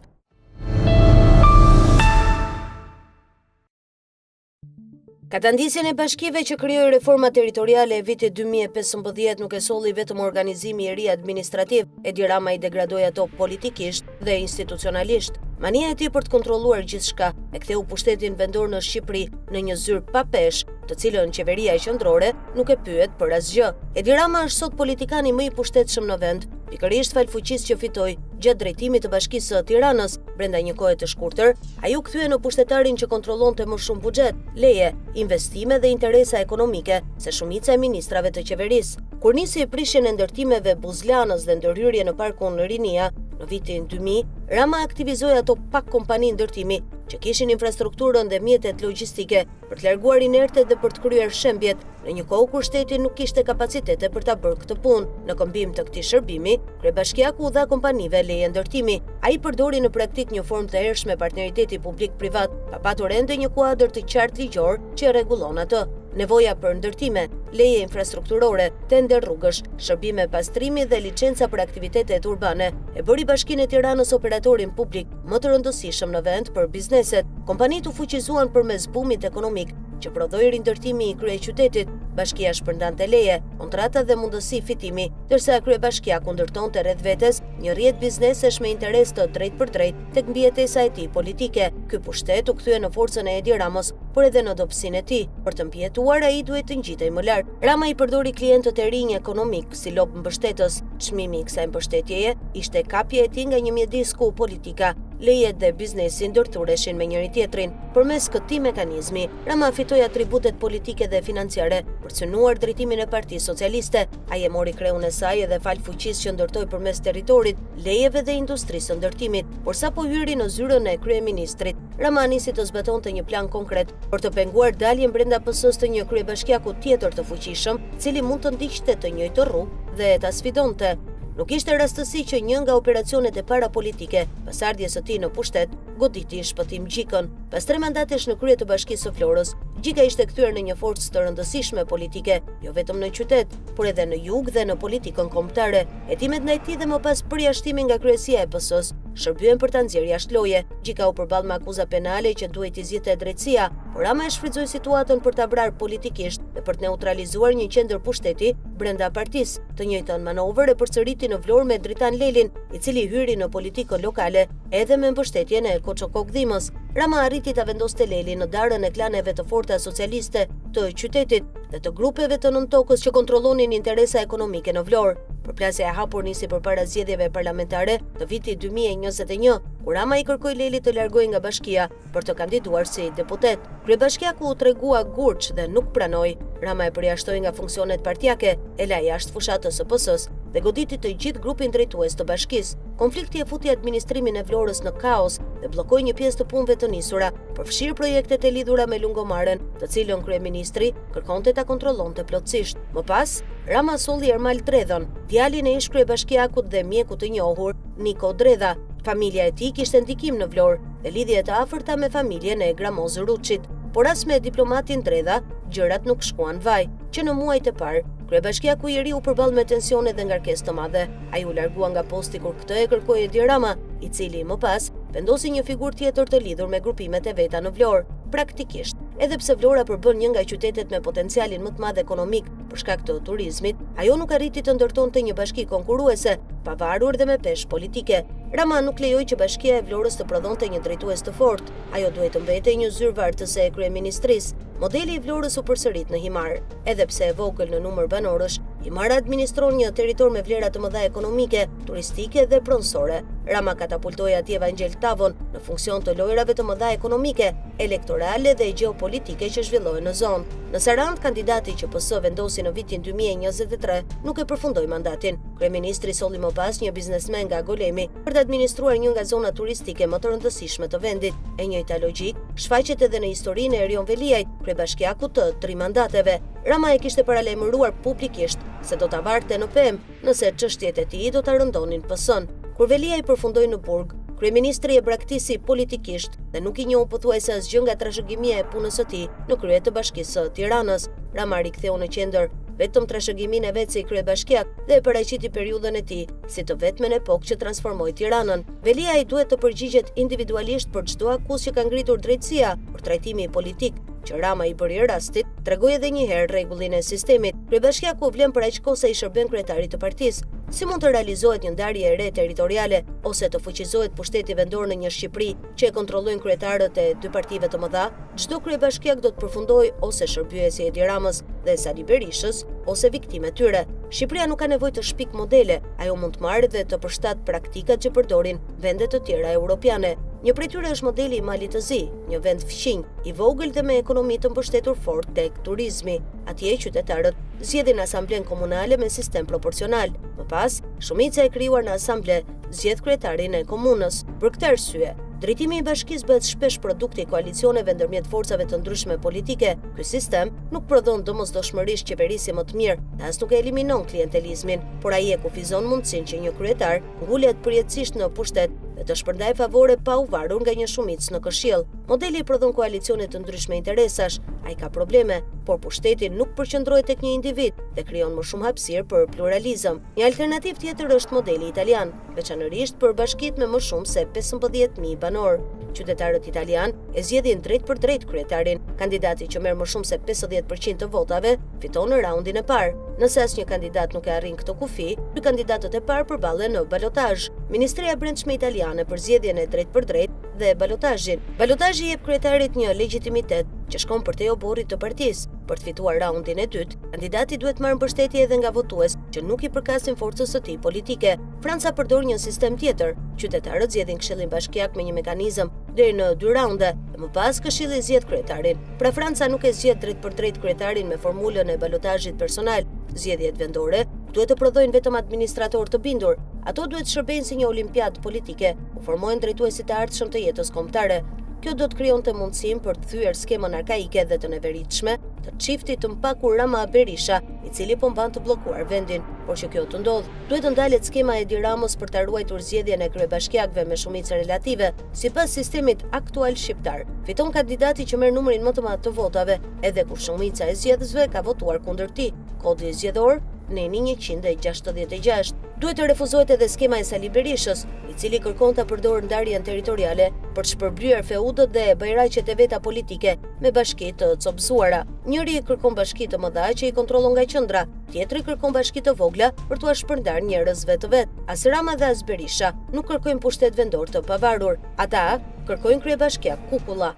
Katandisjen e bashkive që krijoi reforma territoriale e vitit 2015 nuk e solli vetëm organizimi i ri administrativ, Edi Rama i degradoi ato politikisht dhe institucionalisht. Mania e tij për të kontrolluar gjithçka e ktheu pushtetin vendor në Shqipëri në një zyrë pa peshë, të cilën qeveria qendrore nuk e pyet për asgjë. Edi Rama është sot politikani më i pushtetshëm në vend, pikërisht fal fuqisë që fitoi gjatë drejtimit të Bashkisë së Tiranës. Brenda një kohe të shkurtër, ai u kthye në pushtetarin që kontrollonte më shumë buxhet, leje, investime dhe interesa ekonomike se shumica e ministrave të qeverisë. Kur nisi prishjen e ndërtimeve Buzlanës dhe ndërhyrje në parkun në Rinia në vitin 2000, Rama aktivizoi ato pak kompani ndërtimi që kishin infrastrukturën dhe mjetet logjistike për të larguar inertet dhe për të kryer shembjet në një kohë kur shteti nuk kishte kapacitete për ta bërë këtë punë. Në këmbim të këtij shërbimi, kryebashkiaku u dha kompanive leje ndërtimi. Ai përdori në praktik një formë të errshme partneriteti publik-privat, pa patur ende një kuadër të qartë ligjor që e rregullon atë. Nevoja për ndërtime, leje infrastrukturore, tender rrugësh, shërbime pastrimi dhe licenca për aktivitetet urbane e bëri Bashkinë e Tiranës operatorin publik më të rëndësishëm në vend për bizneset. Kompanitë u fuqizuan përmes bumit ekonomik që prodhoi rindërtimi i kryeqytetit. Bashkia shpërndante leje, kontrata dhe mundësi fitimi, ndërsa kryebashkiaku ndërtonte rreth vetes një rrjet biznesesh me interes të drejtë për drejtë tek mbijetesa e tij politike. Ky pushtet u kthye në forcën e Edi Ramës por edhe në dobësinë e tij. Për të mbijetuar, ai duhet të ngjitej më lart. Rama i përdori klientët e rinj ekonomik si lop mbështetës. Çmimi i kësaj mbështetjeje ishte kapja e tij nga një mjedis ku politika, lejet dhe biznesi ndërthureshin me njëri tjetrin. Përmes këtij mekanizmi, Rama fitoi atributet politike dhe financiare për të synuar drejtimin e Partisë Socialiste. Ai e mori kreun e saj edhe fal fuqisë që ndërtoi përmes territorit, lejeve dhe industrisë së ndërtimit. Por sapo hyri në zyrën e kryeministrit, Rama nisi të zbatonte një plan konkret për të penguar daljen brenda PS-s të një kryebashkiaku tjetër të fuqishëm, cili mund të ndiqte të njëjtë rrugë dhe ta sfidonte. Nuk ishte rastësi që një nga operacionet e para politike, pas ardhjes së tij në pushtet, goditi shpëtim Gjikën. Pas 3 mandatesh në krye të Bashkisë së Florës, Gjika ishte kthyer në një forcë të rëndësishme politike, jo vetëm në qytet, por edhe në jug dhe në politikën kombëtare. Hetimet ndaj tij dhe më pas përjashtimi nga kryesia e PS-s shërbyen për ta nxjerrë jashtë loje. Gjika u përball me akuza penale që duhej t'i zgjidhte drejtësia, por Rama e shfrytëzoi situatën për ta vrarë politikisht dhe për të neutralizuar një qendër pushteti brenda partisë. Të njëjtën manovër e përsëriti në Vlorë me Dritan Lelin, i cili hyri në politikën lokale edhe me mbështetjen e Koçokok-Dhimës. Rama arriti ta vendoste Lelin në darën e klaneve të forta socialiste të qytetit dhe të grupeve të nëntokës që kontrollonin interesa ekonomike në Vlorë. Përplasja e hapur nisi përpara zgjedhjeve parlamentare të vitit 2021, kur Rama i kërkoi Lelit të largohej nga bashkia për të kandiduar si deputet. Kryebashkiaku u tregua gurç dhe nuk pranoi. Rama e përjashtoi nga funksionet partijake, e la jashtë fushatës së PS-s dhe goditi të gjithë grupin drejtues të bashkisë. Konflikti e futi administrimin e Vlorës në kaos dhe bllokoi një pjesë të punëve të nisura, përfshirë projektet e lidhura me lungomaren, të cilën kryeministri kërkonte ta kontrollonte plotësisht. Më pas, Rama solli Ermal Dredhën, djalin e ish kryebashkiakut dhe mjeku të njohur Niko Dredha. Familja e tij kishte ndikim në Vlorë dhe lidhje të afërta me familjen e Gramoz Ruçit. Por as me diplomatin Dredha, gjërat nuk shkuan vaj, që në muajt e parë, kryebashkiaku i ri u përball me tensione dhe ngarkesë të madhe. Ai u largua nga posti kur këtë e kërkoi Edi Rama, i cili më pas vendosi një figurë tjetër të lidhur me grupimet e veta në Vlorë. Praktikisht, edhe pse Vlora përbën një nga qytetet me potencialin më të madh ekonomik për shkak të turizmit, ajo nuk arriti të ndërtonte një bashki konkurruese, pavarur dhe me peshë politike. Rama nuk lejoi që bashkia e Vlorës të prodhonte një drejtues të fortë. Ajo duhet të mbetej një zyrë vartëse e kryeministrisë. Modeli i Vlorës u përsërit në Himar. Edhe pse e vogël në numër banorësh, Himar administron një territor me vlera të mëdha ekonomike, turistike dhe pronësore. Rama katapultoi atje Evangjel Tavon në funksion të lojrave të mëdha ekonomike, elektorale dhe gjeopolitike që zhvillohen në zonë. Në Sarand, kandidati që PS vendosi në vitin 2023 nuk e përfundoi mandatin. Kryeministri solli më pas një biznesmen nga Golemi për të administruar një nga zonat turistike më të rëndësishme të vendit. E njëjta logjik shfaqet edhe në historinë e Erion Veliajt, kryebashkiakut të 3 mandateve. Rama e kishte paralajmëruar publikisht se do ta varte në pemë nëse çështjet e tij do ta rëndonin PS-n. Kur Veliaj përfundoi në burg, kryeministri e braktisi politikisht dhe nuk i njohu pothuajse asgjë nga trashëgimia e punës së tij në krye të Bashkisë së Tiranës. Rama riktheu në qendër vetëm trashëgimin e vet si kryebashkiak dhe e paraqiti periudhën e tij si të vetmen epokë që transformoi Tiranën. Veliaj duhet të përgjigjet individualisht për çdo akuzë që ka ngritur drejtësia për trajtimi politik që Rama i bëri rastit, tregoi edhe një herë rregullin e sistemit. Kryebashkiaku vlen për aq kohë sa i shërben kryetarit të partisë. Si mund të realizohet një ndarje e re territoriale ose të fuqizohet pushteti vendor në një Shqipëri që e kontrollojnë kryetarët e 2 partive të mëdha? Çdo kryebashkiak do të përfundojë ose shërbyesi i Edi Ramës dhe Sali Berishës ose viktime tyre. Shqipëria nuk ka nevojë të shpik modele, ajo mund të marrë dhe të përshtat praktikat që përdorin vende të tjera europiane. Një prej tyre është modeli i Malit të Zi, një vend fqinj, i vogël dhe me ekonomi të mbështetur fort tek turizmi. Atje qytetarët zgjedhin asamblen komunale me sistem proporcional. Më pas, shumica e krijuar në asamble zgjedh kryetarin e komunës. Për këtë arsye, drejtimi i bashkisë bëhet shpesh produkti i koalicioneve ndërmjet forcave të ndryshme politike. Ky sistem nuk prodhon domosdoshmërisht qeverisje më të mirë, as nuk e eliminon klientelizmin, por ai e kufizon mundësinë që një kryetar ngulet përjetësisht në pushtet dhe të shpërndajë favore pa u varur nga një shumicë në Këshill. Modeli i prodhon koalicione të ndryshme interesash, ai ka probleme, por pushteti nuk përqendrohet tek një individ dhe krijon më shumë hapësirë për pluralizëm. Një alternativë tjetër është modeli italian, veçanërisht për bashkitë me më shumë se 15.000 banor. Qytetarët italian e zgjedhin drejt për drejt kryetarin. Kandidati që merr më shumë se 50% të votave fiton në raundin e parë. Nëse asnjë kandidat nuk e arrin këtë kufi, dy kandidatët e parë përballen në balotazh. Ministria e Brendshme italiane për zgjedhjen e drejt për drejt dhe balotazhin. Balotazhi jep kryetarit një legjitimitet që shkon për te oborrit të partisë. Për të fituar raundin e dytë, kandidati duhet marrë mbështetje edhe nga votues që nuk i përkasin forcës së tij politike. Franca përdor një sistem tjetër. Qytetarët zgjedhin Këshillin Bashkiak me një mekanizëm deri në 2 raunde, dhe më pas Këshilli zgjedh kryetarin. Pra Franca nuk e zgjedh drejt për drejt kryetarin me formulën e balotazhit personal. Zgjedhjet vendore duhet të prodhojnë vetëm administrator të bindur. Ato duhet shërbejnë si një olimpiadë politike, u formojnë drejtuesit e ardhshëm të jetës kombëtare. Kjo do të krijonte mundësinë për të thyer skemën arkaike dhe të neveritshme të çiftit të mpakur Rama Berisha, i cili po mban të bllokuar vendin. Por që kjo të ndodh, duhet të ndalet skema e Edi Ramos për ta ruajtur zgjedhjen e kryebashkiakëve me shumicë relative, sipas sistemit aktual shqiptar. Fiton kandidati që merr numrin më të madh të votave, edhe kur shumica e zgjedhësve ka votuar kundër tij. Kodi zgjedhor Neni 166. Duhet të refuzohet edhe skema e Sali Berishës, i cili kërkon ta përdorë ndarjen territoriale për të shpërblyer feudët dhe bajraqet e veta politike me bashki të copëzuara. Njëri kërkon bashki të mëdha që i kontrollon nga qendra, tjetri kërkon bashki të vogla për t'u shpërndar njerëzve të vet. As Rama dhe as Berisha nuk kërkojnë pushtet vendor të pavarur. Ata kërkojnë kryebashkiak kukulla.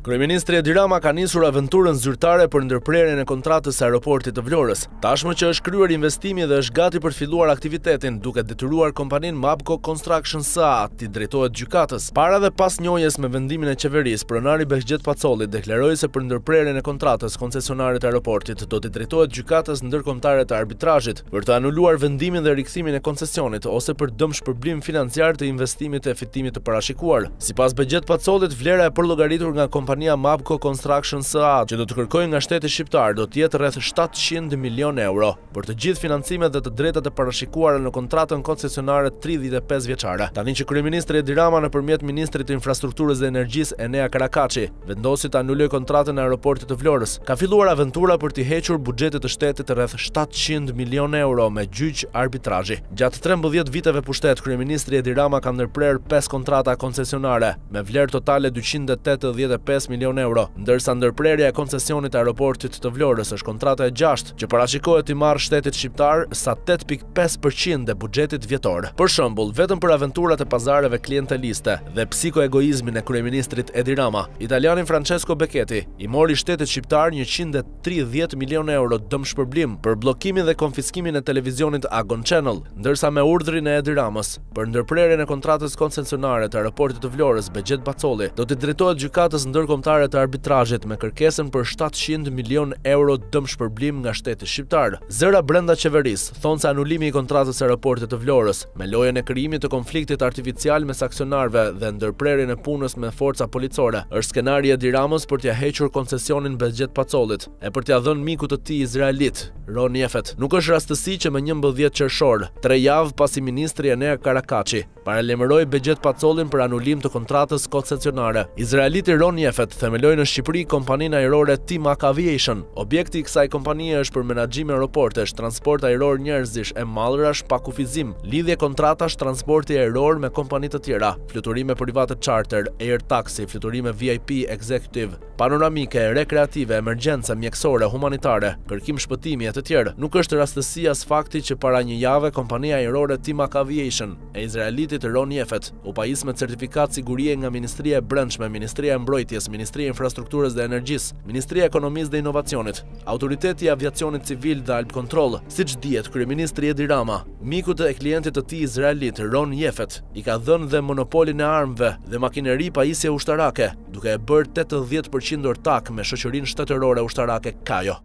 Kryeministri Edi Rama ka nisur aventurën zyrtare për ndërprerjen e kontratës së aeroportit të Vlorës. Tashmë që është kryer investimi dhe është gati për të filluar aktivitetin, duke detyruar kompaninë Mabco Construction SA të drejtohet gjykatës. Para dhe pas njohjes me vendimin e qeverisë, pronari Behgjet Pacolli deklaroi se për ndërprerjen e kontratës koncesionarit të aeroportit do të drejtohet gjykatës ndërkombëtare të arbitrazhit për të anuluar vendimin dhe rikthimin e koncesionit ose për dëm shpërblim financiar të investimit e fitimit të parashikuar. Sipas Behgjet Pacollit, vlera e përllogaritur nga kompania Mabco Construction SA që do të kërkojë nga shteti shqiptar do të jetë rreth 700 milion euro për të gjithë financimet dhe të drejtat e parashikuara në kontratën koncesionare 35 vjeçare. Tani që kryeministri Edi Rama nëpërmjet ministrit të infrastrukturës dhe energjisë Enea Karakaçi vendosi të anulojë kontratën e aeroportit të Vlorës, ka filluar aventura për të hequr buxhetit të shtetit rreth 700 milion euro me gjyq arbitrazhi. Gjatë 13 viteve pushtet, kryeministri Edi Rama ka ndërprer 5 kontrata koncesionare me vlerë totale 285 milion euro, ndërsa ndërprerja e koncesionit të aeroportit të Vlorës është kontrata e 6 që parashikohet i marrë shtetit shqiptar sa 8.5% e buxhetit vjetor. Për shembull, vetëm për aventurat e pazareve klienteliste dhe psikoegoizmin e kryeministrit Edi Rama, italianin Francesco Becchetti i mori shtetit shqiptar 130 milion euro dëm shpërblim për bllokimin dhe konfiskimin e televizionit Agon Channel, ndërsa me urdhrin e Edi Ramës për ndërprerjen e kontratës koncesionare të aeroportit të Vlorës, Behgjet Pacolli do të drejtohet gjykatës ndërkombëtare të arbitrazhit me kërkesën për 700 milion euro dëm shpërblim nga shteti shqiptar. Zëra brenda qeverisë thonë se anulimi i kontratës së aeroportit të Vlorës me lojën e krijimit të konfliktit artificial mes aksionarëve dhe ndërprerjen e punës me forca policore është skenari i Edi Ramës për t'ia hequr koncesionin Behgjet Pacollit e për t'ia dhënë mikut të tij izraelit, Ron Jefet. Nuk është rastësi që me 11 qershor, 3 javë pasi ministri Enea Karakaçi paralajmëroi Behgjet Pacollin për anulim të kontratës koncesionare, izraeliti Ron Jefet themeloi në Shqipëri kompaninë ajrore Timac Aviation. Objekti i kësaj kompanie është për menaxhim aeroportesh, transport ajror njerëzish e mallrash pa kufizim, lidhje kontratash, transporti ajror me kompani të tjera, fluturime private charter, air taxi, fluturime VIP executive, panoramike, rekreative, emergjence, mjekësore, humanitare, kërkim shpëtimi e të tjerë. Nuk është rastësi as fakti që para një jave kompania ajrore Timac Aviation e izraelitit Ron Jefet u pajis me certifikat sigurie nga Ministria e Brendshme, Ministria e Mbrojtjes, Ministria e Infrastrukturës dhe Energjisë, Ministria e Ekonomisë dhe Inovacionit, Autoriteti i Aviacionit Civil dhe Alp Control. Siç dihet, kryeministri Edi Rama, mikut e klientit të tij izraelit Ron Jefet, i ka dhënë dhe monopolin e armëve dhe makineri pajisje ushtarake, duke e bërë 80% ortak me shoqërinë shtetërore ushtarake Kajo.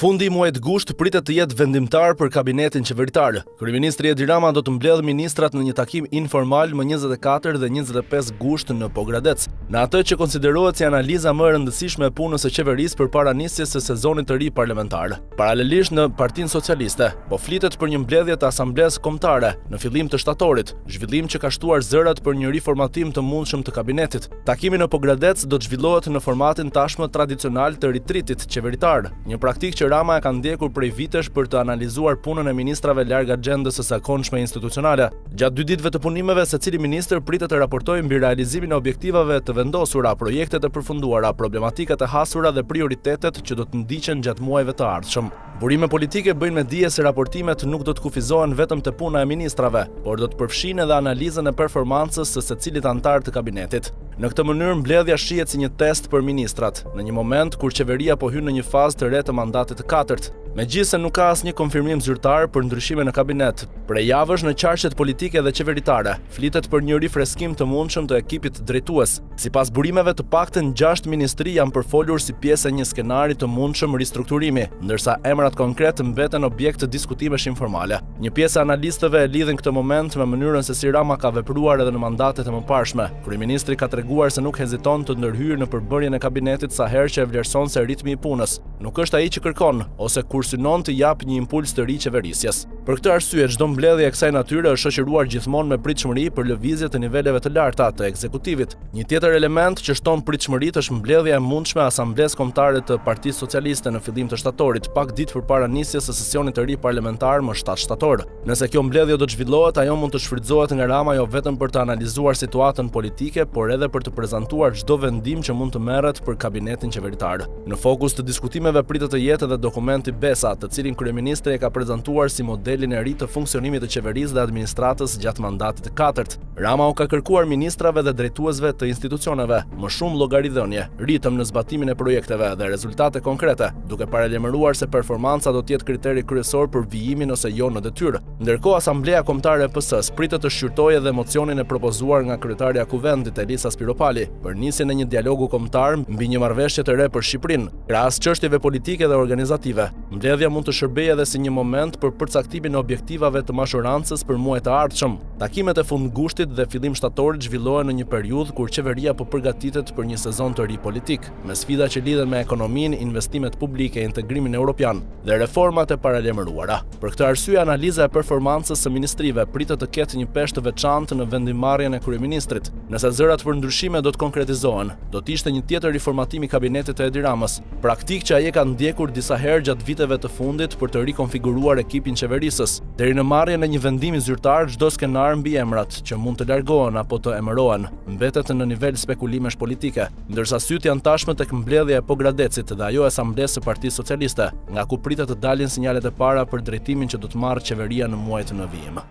Fundi i muajit gusht pritet të jetë vendimtar për kabinetin qeveritar. Kryeministri Edi Rama do të mbledhë ministrat në një takim informal më 24 dhe 25 gusht në Pogradec, në atë që konsiderohet si analiza më e rëndësishme e punës së qeverisë përpara nisjes së sezonit të ri parlamentar. Paralelisht në Partinë Socialiste, po flitet për një mbledhje të asamblesë kombëtare në fillim të shtatorit, zhvillim që ka shtuar zërat për një riformatim të mundshëm të kabinetit. Takimi në Pogradec do të zhvillohet në formatin tashmë tradicional të ritritit qeveritar, një praktikë që Rama e ka ndjekur prej vitesh për të analizuar punën e ministrave larg agjendës së zakonshme institucionale. Gjatë 2 ditëve të punimeve, secili ministër pritet të raportojë mbi realizimin e objektivave të vendosura, projektet e përfunduara, problematikat e hasura dhe prioritetet që do të ndiqen gjatë muajve të ardhshëm. Burime politike bëjnë me dije se raportimet nuk do të kufizohen vetëm te puna e ministrave, por do të përfshinë edhe analizën e performancës së secilit antar të kabinetit. Në këtë mënyrë, mbledhja shihet si një test për ministrat, në një moment kur qeveria po hyn në një fazë të re të mandatit të 4. Megjithëse nuk ka asnjë konfirmim zyrtar për ndryshime në kabinet, prej javësh në qarqet politike dhe qeveritare, flitet për një rifreskim të mundshëm të ekipit drejtues. Sipas burimeve, të paktën 6 ministri janë përfolur si pjesë e një skenari të mundshëm ristrukturimi, ndërsa emrat konkret mbeten objekt të diskutimesh informale. Një pjesë e analistëve e lidhin këtë moment me mënyrën se si Rama ka vepruar edhe në mandatet e mëparshme. Kryeministri ka treguar se nuk heziton të ndërhyrë në përbërjen e kabinetit sa herë që e vlerëson se ritmi i punës nuk është ai që kërkon ose kur synon të jap një impuls të ri qeverisjes. Për këtë arsye, çdo mbledhje e kësaj natyre është shoqëruar gjithmonë me pritshmëri për lëvizje të niveleve të larta të ekzekutivit. Një tjetër element që shton pritshmëritë është mbledhja e mundshme e Asamblesë Kombëtare të Partisë Socialiste në fillim të shtatorit, pak ditë përpara nisjes së sesionit të ri parlamentar më 7 shtator. Nëse kjo mbledhje do të zhvillohet, ajo mund të shfrytëzohet nga Rama jo vetëm për të analizuar situatën politike, por edhe për të prezantuar çdo vendim që mund të merret për kabinetin qeveritar. Në fokus të diskutimeve pritet të jetë edhe dokumenti BESA, të cilin kryeministri e ka prezantuar si modelin e ri të funksionimit të qeverisë dhe administratës gjatë mandatit të 4. Rama u ka kërkuar ministrave dhe drejtuesve të institucioneve më shumë llogaridhënie, ritëm në zbatimin e projekteve dhe rezultate konkrete, duke paralajmëruar se performanca do të jetë kriteri kryesor për vijimin ose jo në detyrë. Ndërkohë, Asambleja Kombëtare e PS-s pritet të shqyrtojë edhe mocionin e propozuar nga kryetarja e Kuvendit Elisa Spiropali për nisjen e një dialogu kombëtar mbi një marrëveshje të re për Shqipërinë, krahas çështjeve politike dhe organizative. Mbledhja mund të shërbejë edhe si një moment për përcaktimin e objektivave të mashurancës për muajt e ardhshëm. Takimet e fundgushtit dhe fillim shtatorit zhvillohen në një periudhë kur qeveria po përgatitet për një sezon të ri politik, me sfida që lidhen me ekonominë, investimet publike, integrimin evropian dhe reformat e paralajmëruara. Për këtë arsye, analiza e performancës së ministrive pritet të ketë një peshë të veçantë në vendimarrjen e kryeministrit. Nëse zërat për ndryshime do të konkretizohen, do të ishte një tjetër riformatim i kabinetit të Edi Ramës, praktikë që ai ka ndjekur disa herë gjatë viteve të fundit për të rikonfiguruar ekipin qeverisës. Deri në marrjen e një vendimi zyrtar, çdo skenar mbi emrat që mund të largohen apo të emërohen mbetet në nivel spekulimesh politike, ndërsa syt janë tashmë tek mbledhja e Pogradecit dhe ajo e Asamblesë së Partisë Socialiste, nga ku pritet të dalin sinjalet e para për drejtimin që do të marrë qeveria në muajt në vijim.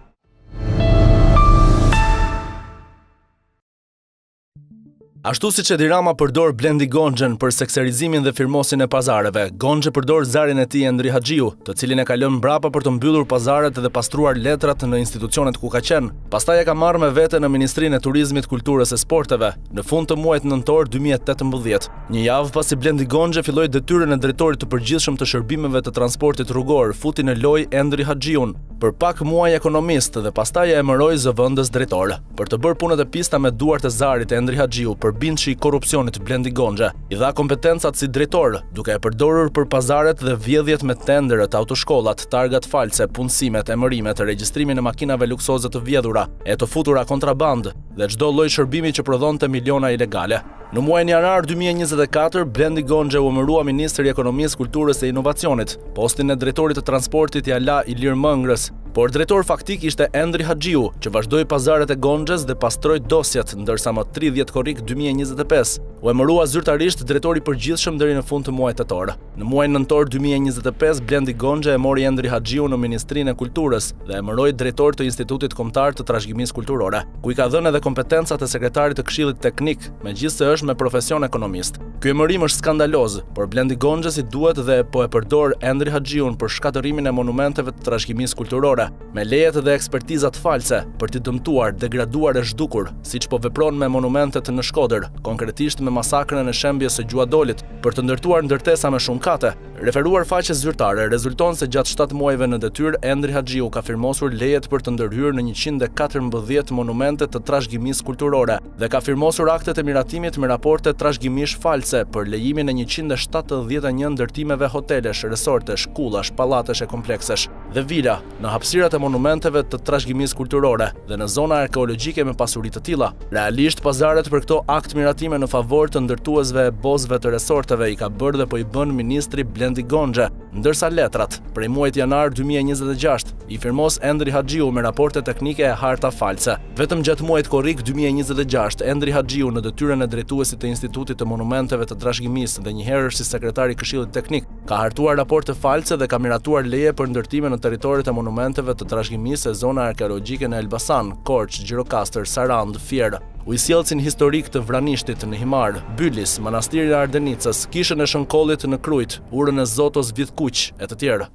Ashtu siç Edi Rama përdor Blendi Gonxhen për sekserizimin dhe firmosin e pazareve, Gonxhe përdor zarin e tij Endri Haxhiu, të cilin e ka lënë mbrapa për të mbyllur pazaret dhe pastruar letrat në institucionet ku ka qenë. Pastaj e ka marrë me vete në Ministrinë e Turizmit, Kulturës e Sporteve, në fund të muajit nëntor 2018. Një javë pasi Blendi Gonxhe filloi detyrën e drejtorit të përgjithshëm të shërbimeve të transportit rrugor, futi në lojë Endri Haxhiun, për pak muaj ekonomist dhe pastaj e emëroi zëvendës drejtor. Për të bërë punët e pista me duart e zarit Endri Haxhiu, bindshi i korrupsionit Blendi Gonxhe i dha kompetencat si drejtor, duke e përdorur për pazaret dhe vjedhjet me tenderët, autoshkollat, targat false, punësimet, emërimet, regjistrimin e makinave luksoze të vjedhura, e të futura kontraband dhe çdo lloj shërbimi që prodhonte miliona ilegale. Në muajin janar 2024, Blendi Gonxhe u emërua ministri i Ekonomisë, Kulturës e Inovacionit. Postin e drejtorit të transportit ja la Ilir Mëngrës, por drejtor faktik ishte Endri Haxhiu, që vazhdoi pazaret e Gonxhes dhe pastroi dosjet, ndërsa më 30 korrik 2025 u emërua zyrtarisht drejtori i përgjithshëm deri në fund të muajit tetor. Në muajin nëntor 2025, Blendi Gonxhe e mori Endri Haxhiu në Ministrinë e Kulturës dhe emëroi drejtor të Institutit Kombëtar të Trashëgimisë Kulturore, ku i ka dhënë edhe kompetencat e sekretarit të Këshillit Teknik, megjithëse është me profesion ekonomist. Ky emërim është skandaloz, por Blendi Gonxhe si duhet dhe po e përdor Endri Haxhiun për shkatërimin e monumenteve të trashëgimisë kulturore, me lejet dhe ekspertizat false për t'i dëmtuar, degraduar e zhdukur, siç po vepron me monumentet në Shkodër, konkretisht me masakrën e shembjes së Gjuadolit, për të ndërtuar ndërtesa me shumë kate. Referuar faqes zyrtare, rezulton se gjatë 7 muajve në detyrë, Endri Haxhiu ka firmosur lejet për të ndërhyrë në 114 monumente të trashëgimisë kulturore dhe ka firmosur aktet e miratimit me raporte trashëgimish false për lejimin e 171 ndërtimeve hotelesh, resortesh, shkullash, pallatesh e kompleksesh dhe vila në hapësirat e monumenteve të trashëgimisë kulturore dhe në zona arkeologjike me pasuri të tilla. Realisht, pazaret për këto akt miratime në favor të ndërtuesve e bozëve të resorteve i ka bërë dhe po i bën ministri Blendi Gonxhe, Ndërsa letrat, prej muajit janar 2026, i firmos Endri Haxhiu me raporte teknike e harta false. Vetëm gjatë muajit korrik 2026, Endri Haxhiu në detyrën e drejtuesit të Institutit të Monumenteve të Trashëgimisë dhe njëherë si sekretari i Këshillit Teknik, ka hartuar raporte false dhe ka miratuar leje për ndërtime në territorit e monumenteve të trashëgimisë e zona arkeologjike në Elbasan, Korç, Gjirokastër, Sarand, Fier. Ujësjellësin historik të Vranishtit në Himar, Bylis, Manastiri i Ardenicës, Kishën e Shënkollit në Krujt, Urën e Zotos Vidkuq e të tjerë.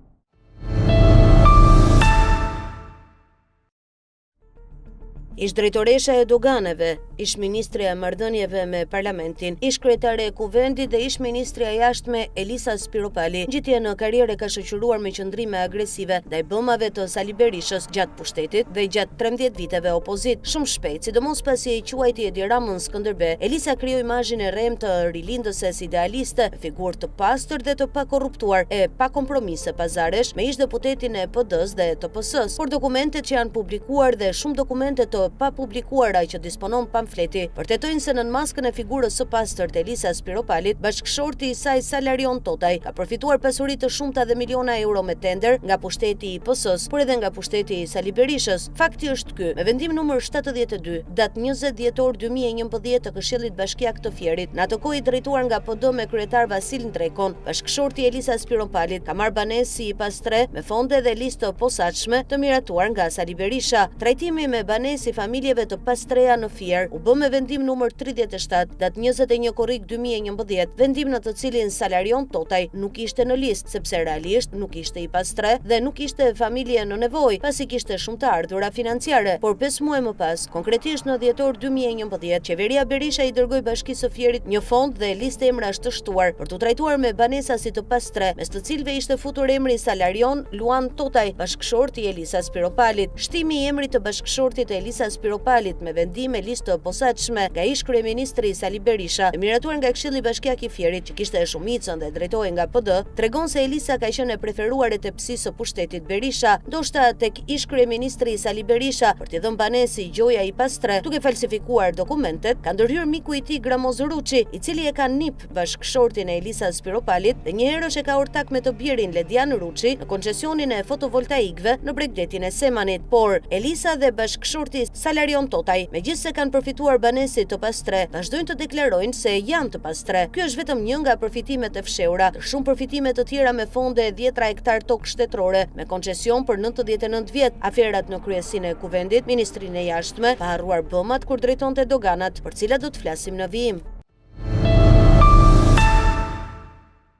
Ish drejtoresha e doganeve, ish ministrja e marrëdhënieve me parlamentin, ish kryetare e kuvendit dhe ish ministrja e jashtme Elisa Spiropali, gjithje në karrierë ka shoqëruar me qëndrime agresive ndaj bëmave të Sali Berishës gjatë pushtetit dhe gjatë 13 viteve opozit. Shumë shpejt, sidomos pasi e quajti Edi Ramën Skënderbe, Elisa krijoi imazhin e rrem të rilindëses idealiste, figurë të pastër dhe të pakorruptuar, e pa kompromise pazaresh me ish deputetin e PD-s dhe të PS-s. Por dokumentet që janë publikuar dhe shumë dokumente të pa publikuara që disponon pamfleti vërtetojnë se nën maskën e figurës së pastër të Elisa Spiropalit, bashkëshorti i saj Salarion Totaj ka përfituar pasuri të shumta dhe miliona euro me tender nga pushteti i PS-s, por edhe nga pushteti i Sali Berishës. Fakti është ky, me vendim numër 72, datë 20 dhjetor 2011 të Këshillit Bashkiak të Fierit, në atë kohë i drejtuar nga PD me kryetar Vasil Ndrekon, bashkëshorti i Elisa Spiropalit ka marrë banesë i pastre me fonde dhe listë të posaçme të miratuar nga Sali Berisha. Trajtimi me banesë familjeve të pastreja në Fier u bë me vendim numër 37, datë 21 korrik 2011, vendim në të cilin Salarion Totaj nuk ishte në listë, sepse realisht nuk ishte i pastre dhe nuk ishte familje në nevojë, pasi kishte shumë të ardhura financiare. Por 5 muaj më pas, konkretisht në dhjetor 2011, qeveria Berisha i dërgoi Bashkisë së Fierit një fond dhe listë emrash të shtuar për t'u trajtuar me banesa si të pastre, mes të cilëve ishte futur emri Salarion Luan Totaj, bashkëshorti i Elisa Spiropalit. Shtimi i emrit të bashkëshortit të Elisa Spiropalit me vendim e listë të posaçme nga ish kryeministri Sali Berisha, e miratuar nga Këshilli Bashkiak i Fierit, që kishte shumicën dhe drejtohej nga PD, tregon se Elisa ka qenë e preferuar e tepsisë së pushtetit Berisha, ndoshta tek ish kryeministri Sali Berisha për t'i dhënë banesë gjoja i pastre, duke falsifikuar dokumentet, ka ndërhyrë miku i tij Gramoz Ruçi, i cili e ka nip bashkëshortin e Elisa Spiropalit dhe njëherësh e ka ortak me të birin Ledian Ruçi në koncesionin e fotovoltaikëve në Bregdetin e Semanit. Por Elisa dhe bashkëshorti Salarion Totaj, megjithse kanë përfituar banesit të pastre, vazhdojnë të deklarojnë se janë të pastre. Ky është vetëm një nga përfitimet e fshehura, shumë përfitime të tjera me fonde 10 hektar tokë shtetërore, me koncesion për 99 vjet, aferat në kryesinë e kuvendit, ministrinë e jashtme, pa harruar bëmat kur drejtonte doganat, për cilat do të flasim në vijim.